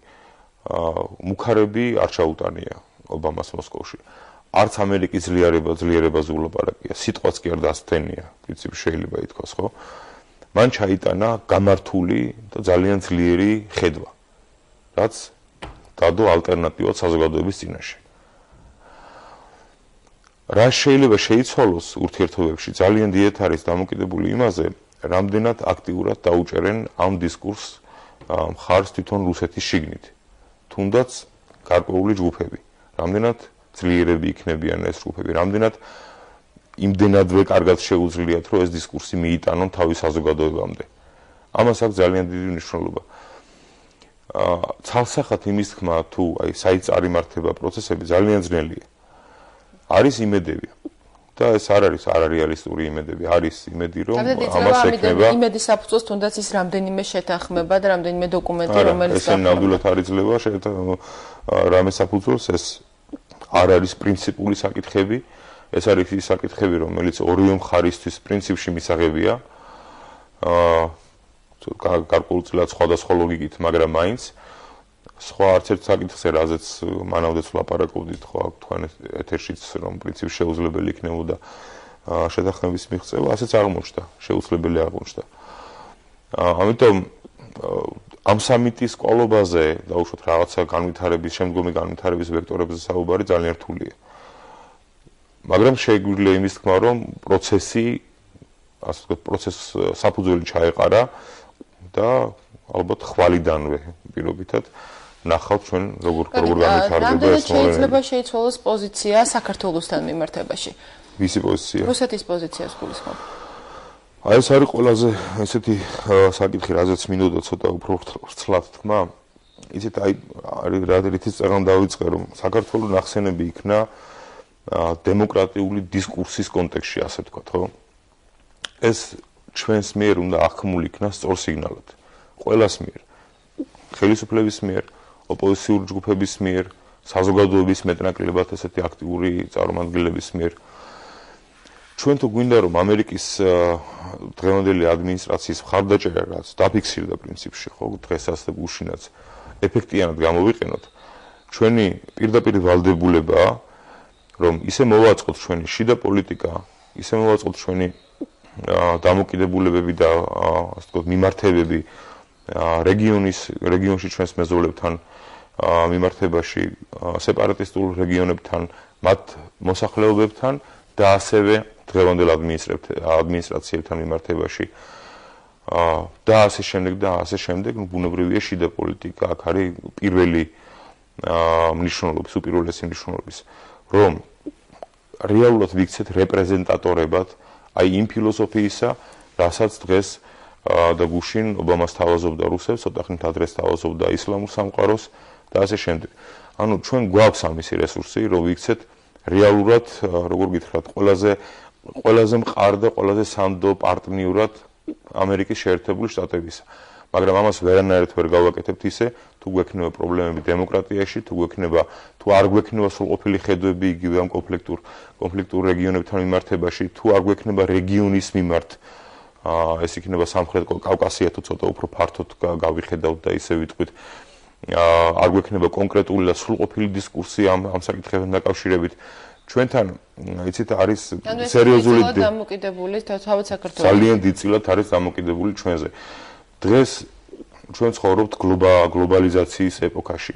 მუქარები არ ჩაუტანია ობამას მოსკოვში. არც ამერიკის ძლიერებაზე ულაპარაკია, სიტყვაც კი არ დასცენია, პრინციპი შეიძლება ითქვას, ხო? მან ჩაიტანა გამართული და ძალიან ძლიერი ხედვა, რაც დადო ალტერნატივად საზოგადოების წინაშე. რა შეიძლება შეიცვალოს ურთიერთობებში, ძალიან დიდ არის დამოკიდებული იმაზე, რამდენად აქტიურად დაუჭერენ ამ დისკურსს მხარს თვითონ რუსეთის შიგნით, თუნდაც გარკვეული ჯგუფები, რამდენად ძლიერები იქნებიან ეს ჯგუფები, რამდენად იმდენადვე კარგად შეუძლიათ, რომ ეს დისკურსი მიიტანონ თავის საზოგადოებამდე. ამას აქვს ძალიან დიდი მნიშვნელობა. ცალსახად იმის თქმა, თუ აი საით წარიმართება პროცესები ძალიან ძნელია. არის იმედები და ეს არ არის არარეალისტური იმედები, არის იმედი, რომ ამას ექნება იმედი საფუძველს თუნდაც ის რამდენიმე შეთანხმება და რამდენიმე დოკუმენტი, რომელიც ეს ნამდვილად არ იძლევა რამე საფუძველს, ეს არ არის პრინციპული საკითხები, ეს არის ის საკითხები, რომელიც ორივე მხარისთვის პრინციპში მისაღებია. გარკვეულწილად სხვადასხვა ლოგიკით, მაგრამ მაინც სხვა არც ერთ საკითხზე, რაზეც მანამდეც ვლაპარაკობდით, ხო, თქვენ ეთერშიც, რომ პრინციპში შეუძლებელი იქნებოდა შეთანხმების მიღწევა, ასეც აღმოჩნდა, შეუძლებელი აღმოჩნდა. ამიტომ ამ სამიტის კვალობაზე დაუშვათ რაღაცა შემდგომი განვითარების ვექტორებზე საუბარი ძალიან რთულია. მაგრამ შეგვიძლია იმის თქმა, რომ პროცესი ასე ვთქვათ, პროცესს საფუძველი ჩაეყარა და ალბათ ხვალიდანვე პირობითად ნახავთ ჩვენ როგორ განვითარდება ეს რამდენად შეიძლება შეიცვალოს პოზიცია საქართველოსთან მიმართებაში? ვისი პოზიცია? რუსეთის პოზიციას გულისხმობ. აი ეს არის ყველაზე ესეთი საკითხი, რაზეც მინდოდა ცოტა უფრო ვრცლად თქვა. იცით, აი რითიც წეგან დავიწყე, რომ საქართველოს ნახსენები იქნა დემოკრატიული დისკურსის კონტექსტში, ასე ვთქვათ, ხო? ეს ჩვენს მიერ უნდა აღქმული იქნა სწორ სიგნალად. ყველას მიერ, ხელისუფლების მიერ, ოპოზიციური ჯგუფების მიერ, საზოგადოების მეტნაკლებად ესეთი აქტიური წარმომადგენლების მიერ. ჩვენ თუ გვინდა რომ ამერიკის დღევანდელი ადმინისტრაციის მხარდაჭერა რაც დაფიქსირდა პრინციპში, ხო, დღესაც და გუშინაც ეფექტიანად გამოვიყენოთ, ჩვენი პირდაპირ ვალდებულებაა, რომ ისე მოვაწყოთ ჩვენი შიდა პოლიტიკა, ისე მოვაწყოთ ჩვენი დამოკიდებულებები და ასე ვთქვათ მიმართებები რეგიონში ჩვენს მეზობლებთან მიმართებაში, სეპარატისტულ რეგიონებთან, მათ მოსახლეობებთან და ასევე დღევანდელ ადმინისტრაციებთან მიმართებაში და ასე შემდეგ, ბუნებრივია შიდა პოლიტიკა, აქ არის პირველი მნიშვნელობის, უპირველესი მნიშვნელობის, რომ რეალურად ვიქცეთ რეპრეზენტატორებად აი იმ ფილოსოფიისა, რასაც დღეს და გუშინ ობამას თავაზობდა რუსებს, ცოტა ხნით ადრე თავაზობდა ისლამურ სამყაროს და ასე შემდეგ. ანუ ჩვენ გვაქვს ამისი რესურსი, რომ ვიქცეთ რეალურად, როგორ გითხრათ, ყველაზე მყარ და ყველაზე სანდო პარტნიორად ამერიკის შეერთებული შტატებისა. მაგრამ ამას ვერანაირად ვერ გავაკეთებთ ისე, თუ გვექნება პრობლემები დემოკრატიაში, თუ არ გვექნება სრულყოფილი ხედვები იგივე ამ კონფლიქტურ რეგიონებთან მიმართებაში, თუ არ გვექნება რეგიონის მიმართ, ეს იქნება სამხრეთ კავკასია თუ ცოტა უფრო ფართოდ გავიხედავთ და ისე ვიტყვით, არ გვექნება კონკრეტული და სრულყოფილი დისკურსი ამ საკითხებთან დაკავშირებით. ჩვენთან იცით არის სერიოზული დამოკიდებული თავად საქართველოს. ძალიან დიდწილად არის დამოკიდებული ჩვენზე. დღეს ჩვენ ცხოვრობთ გლობალიზაციის ეპოქაში.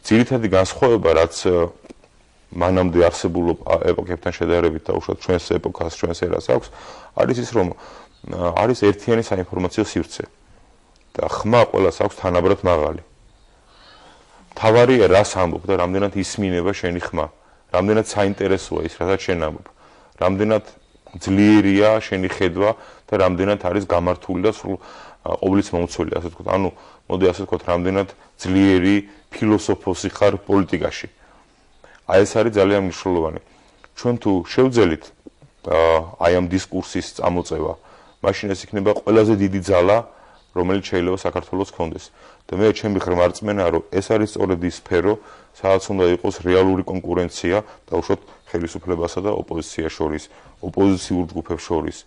ძირითადი განსხვავება, რაც მანამდე არსებულ ეპოქებთან შედარებით და უშუალოდ ჩვენს ეპოქას, ჩვენს ერას აქვს, არის ის, რომ არის ერთიანი საინფორმაციო სივრცე და ხმა ყველას აქვს თანაბრად მაღალი. თავარია რას ამბობ და რამდენად ისმინება შენი ხმა, რამდენად საინტერესოა ის, რასაც შენ ამბობ, რამდენად ძლიერია შენი ხედვა და რამდენად არის გამართული და სულ ყოვლის მომცველი, ასე ვთქვათ. ანუ მოდი ასე ვთქვათ, რამდენად ძლიერი ფილოსოფოსი ხარ პოლიტიკაში. აი ეს არის ძალიან მნიშვნელოვანი. ჩვენ თუ შევძელით აი ამ დისკურსის წამოწევა, მაშინ ეს იქნება ყველაზე დიდი ძალა, რომელიც შეიძლება საქართველოს ჰქონდეს. და მე ჩემი ღრმარწმენაა, რომ ეს არის სწორედ ის სფერო, სადაც უნდა იყოს რეალური კონკურენცია და უშუალოდ ხელისუფლებასა და ოპოზიციას შორის, ოპოზიციურ ჯგუფებს შორის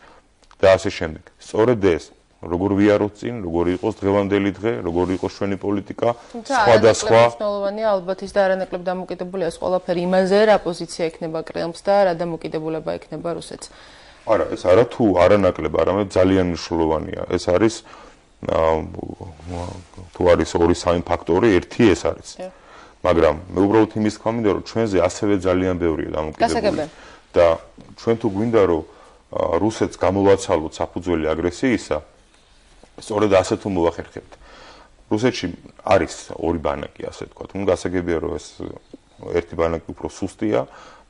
და ასე შემდეგ. სწორედ ეს როგორ ვიაროთ წინ, როგორი იყოს დღევანდელი დღე, როგორი იყოს ჩვენი პოლიტიკა, სხვადასხვა. მნიშვნელოვანია ალბათ ის და არანაკლებ დამოკიდებულია ეს ყველაფერი იმაზე, რა პოზიცია ექნება კრემლს და რა დამოკიდებულება ექნება რუსეთს. არა, ეს არა თუ არანაკლებ, არამედ ძალიან მნიშვნელოვანია. ეს არის თუ არის 2-3 ფაქტორი, ერთი ეს არის. მაგრამ მე უბრალოდ იმის თქვა მინდა, რომ ჩვენზე ასევე ძალიან ბევრია დამოკიდებული. და ჩვენ თუ გვინდა, რომ რუსეთს გამოვაცალოთ საფუძველი აგრესიისა, სწორედ ასე თუ მოვახერხებთ. რუსეთში არის ორი ბანაკი, ასე ვთქვათ. ნუ გასაგებია, რომ ეს ერთი ბანაკი უფრო სუსტია,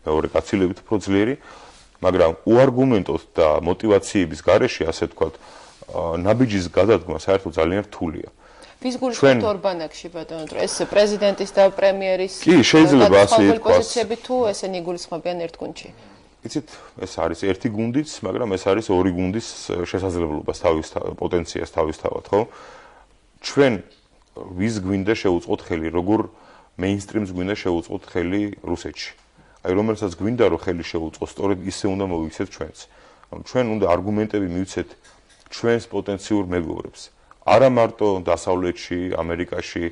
მეორე კაცილებით უფრო ძლიერი, მაგრამ უარგუმენტოდ და მოტივაციების გარეშე, ასე ვთქვათ, ნაბიჯის გადადგმა საერთოდ ძალიან რთულია. ვის გულისხმობთ ორ ბანაკში, ბატონო, ეს პრეზიდენტის და პრემიერის კი, შეიძლება ასე ითქვას. პოზიციები თუ ესენი გულისხმობიან ერთ გუნდში. იცით, ეს არის ერთი გუნდიც, მაგრამ ეს არის ორი გუნდის შესაძლებლობას, თავის პოტენციას თავისთავად, ხო? ჩვენ ვის გვინდა შევუწყოთ ხელი, როგორ მეინსტრიმს გვინდა შევუწყოთ ხელი რუსეთში. აი რომელსაც გვინდა რომ ხელი შევუწყოს, სწორედ ისე უნდა მოვიქცეთ ჩვენც. ანუ ჩვენ უნდა არგუმენტები მივცეთ ჩვენს პოტენციურ მეგობრებს. არა მარტო დასავლეთში, ამერიკაში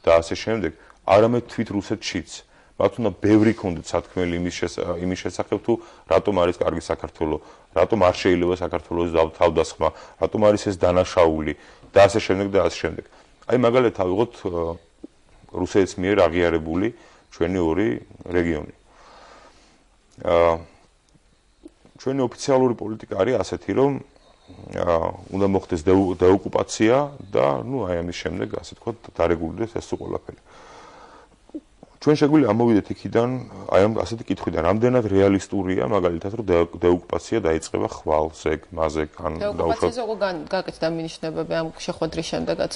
და ასე შემდეგ, არამედ თვით რუსეთშიც. მათ უნდა ბევრი ქონდეთ სათქმელი იმის შესახებ თუ რატომ არის კარგი საქართველო, რატომ არ შეიძლება საქართველოს თავდასხმა, რატომ არის ეს დანაშაული და ასე შემდეგ და ასე შემდეგ. აი მაგალითად ავიღოთ რუსეთის მიერ აღიარებული ჩვენი ორი რეგიონი. ჩვენი ოფიციალური პოლიტიკა არის ასეთი, რომ უნდა მოხდეს დეოკუპაცია და აი ამის შემდეგ ასე თქვა დარეგულირდეს ეს ყველაფერი. ჩვენ შეგვიძლია ამოვიდეთ იქიდან აი ამ ასეთი კითხვიდან, რამდენად რეალისტურია მაგალითად რომ დეოკუპაცია დაიწყება ხვალზე, მაზე, ან დეოკუპაციაზე როგორ გაკეთდა მინიშნებები ამ შეხვედრის შემდეგაც?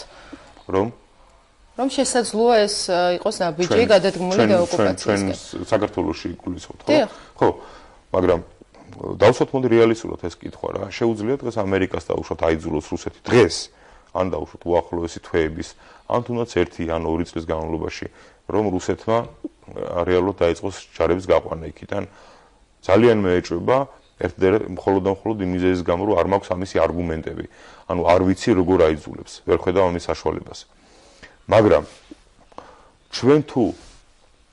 რომ შესაძლოა ეს იყოს ნაბიჯი გადადგმული დეოკუპაციისკენ. ჩვენ საქართველოში გულისხმობთ, ხო? მაგრამ დავსვათ მოდი რეალისტურად ეს კითხვა რა. შეუძლია დღეს ამერიკას დაუშვათ აიძულოს რუსეთი დღეს, ან დაუშვათ უახლოესი თვეების, ან თუნდაც 1 ან 2 წლის განმავლობაში, რომ რუსეთმა რეალურად დაიწყოს ჯარების გაყვანა იქიდან. ძალიან მეეჭვება მხოლოდ და მხოლოდ იმ მიზეზის გამო, რომ არ მაქვს ამისი არგუმენტები. ანუ არ ვიცი როგორ აიძულებს, ვერ ხედავ ამის საშუალებას. მაგრამ ჩვენ თუ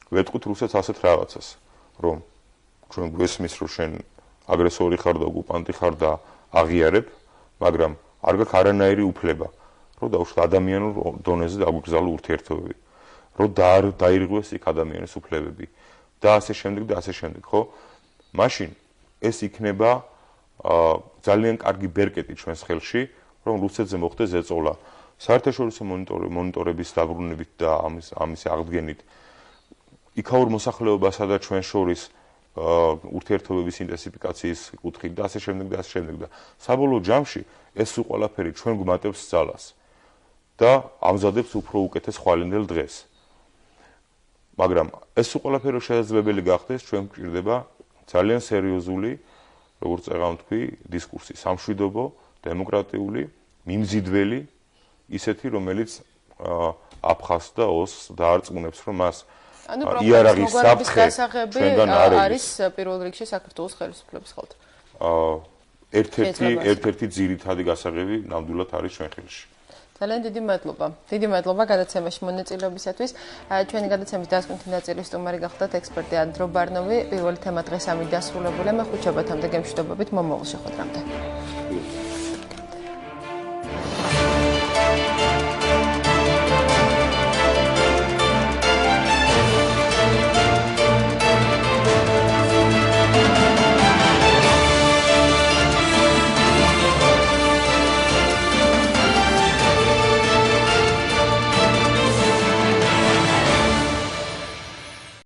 ვეტყვით რუსეთს ასეთ რაღაცას, რომ ჩვენ გვესმის რომ შენ აგრესორი ხარ და ოკუპანტი ხარ და აღიარებ, მაგრამ არ გაქვს არანაირი უფლება, რომ დაუშვათ ადამიანურ დონეზე დაგვიგზავნო ურთიერთობები, რომ დაირღვეს იქ ადამიანის უფლებები და ასე შემდეგ და ასე შემდეგ, ხო? მაშინ ეს იქნება ძალიან კარგი ბერკეტი ჩვენს ხელში, რომ რუსეთზე მოხდეს ეწოლა. საერთაშორისო მონიტორების დაბრუნებით და ამის აღდგენით იქაურ მოსახლეობასა და ჩვენ შორის ურთიერთობების ინტენსიფიკაციის კუთხით და ასე შემდეგ და ასე შემდეგ და საბოლოო ჯამში ეს ყველაფერი ჩვენ გვმატებს ძალას და ამზადებს უფრო უკეთეს ხვალინდელ დღეს. მაგრამ ეს ყველაფერი შესაძლებელი გახდეს, ჩვენ გვჭირდება ძალიან სერიოზული, როგორც წეგავ თქვი, დისკურსი, სამშვიდობო, დემოკრატიული, მიმზიდველი, ისეთი, რომელიც აფხაზს და ოსს დაარწმუნებს, რომ მას იარაღის საფრთხე ჩვენგან არ არის პირველ რიგში საქართველოს ხელისუფლების ხელთ. ერთ-ერთი ძირითადი გასაღები ნამდვილად არის ჩვენ ხელში. ძალიან დიდი მადლობა. დიდი მადლობა გადაცემაში მონაწილეობისათვის. ჩვენი გადაცემის დასკვნითი ნაწილის სტუმარი გახდათ ექსპერტი ანდრო ბარნოვი. პირველი თემა დღეს ამით დასრულებულია. მე ხუჩაბათამდე გემშვიდობებით მომავალ შეხვედრამდე.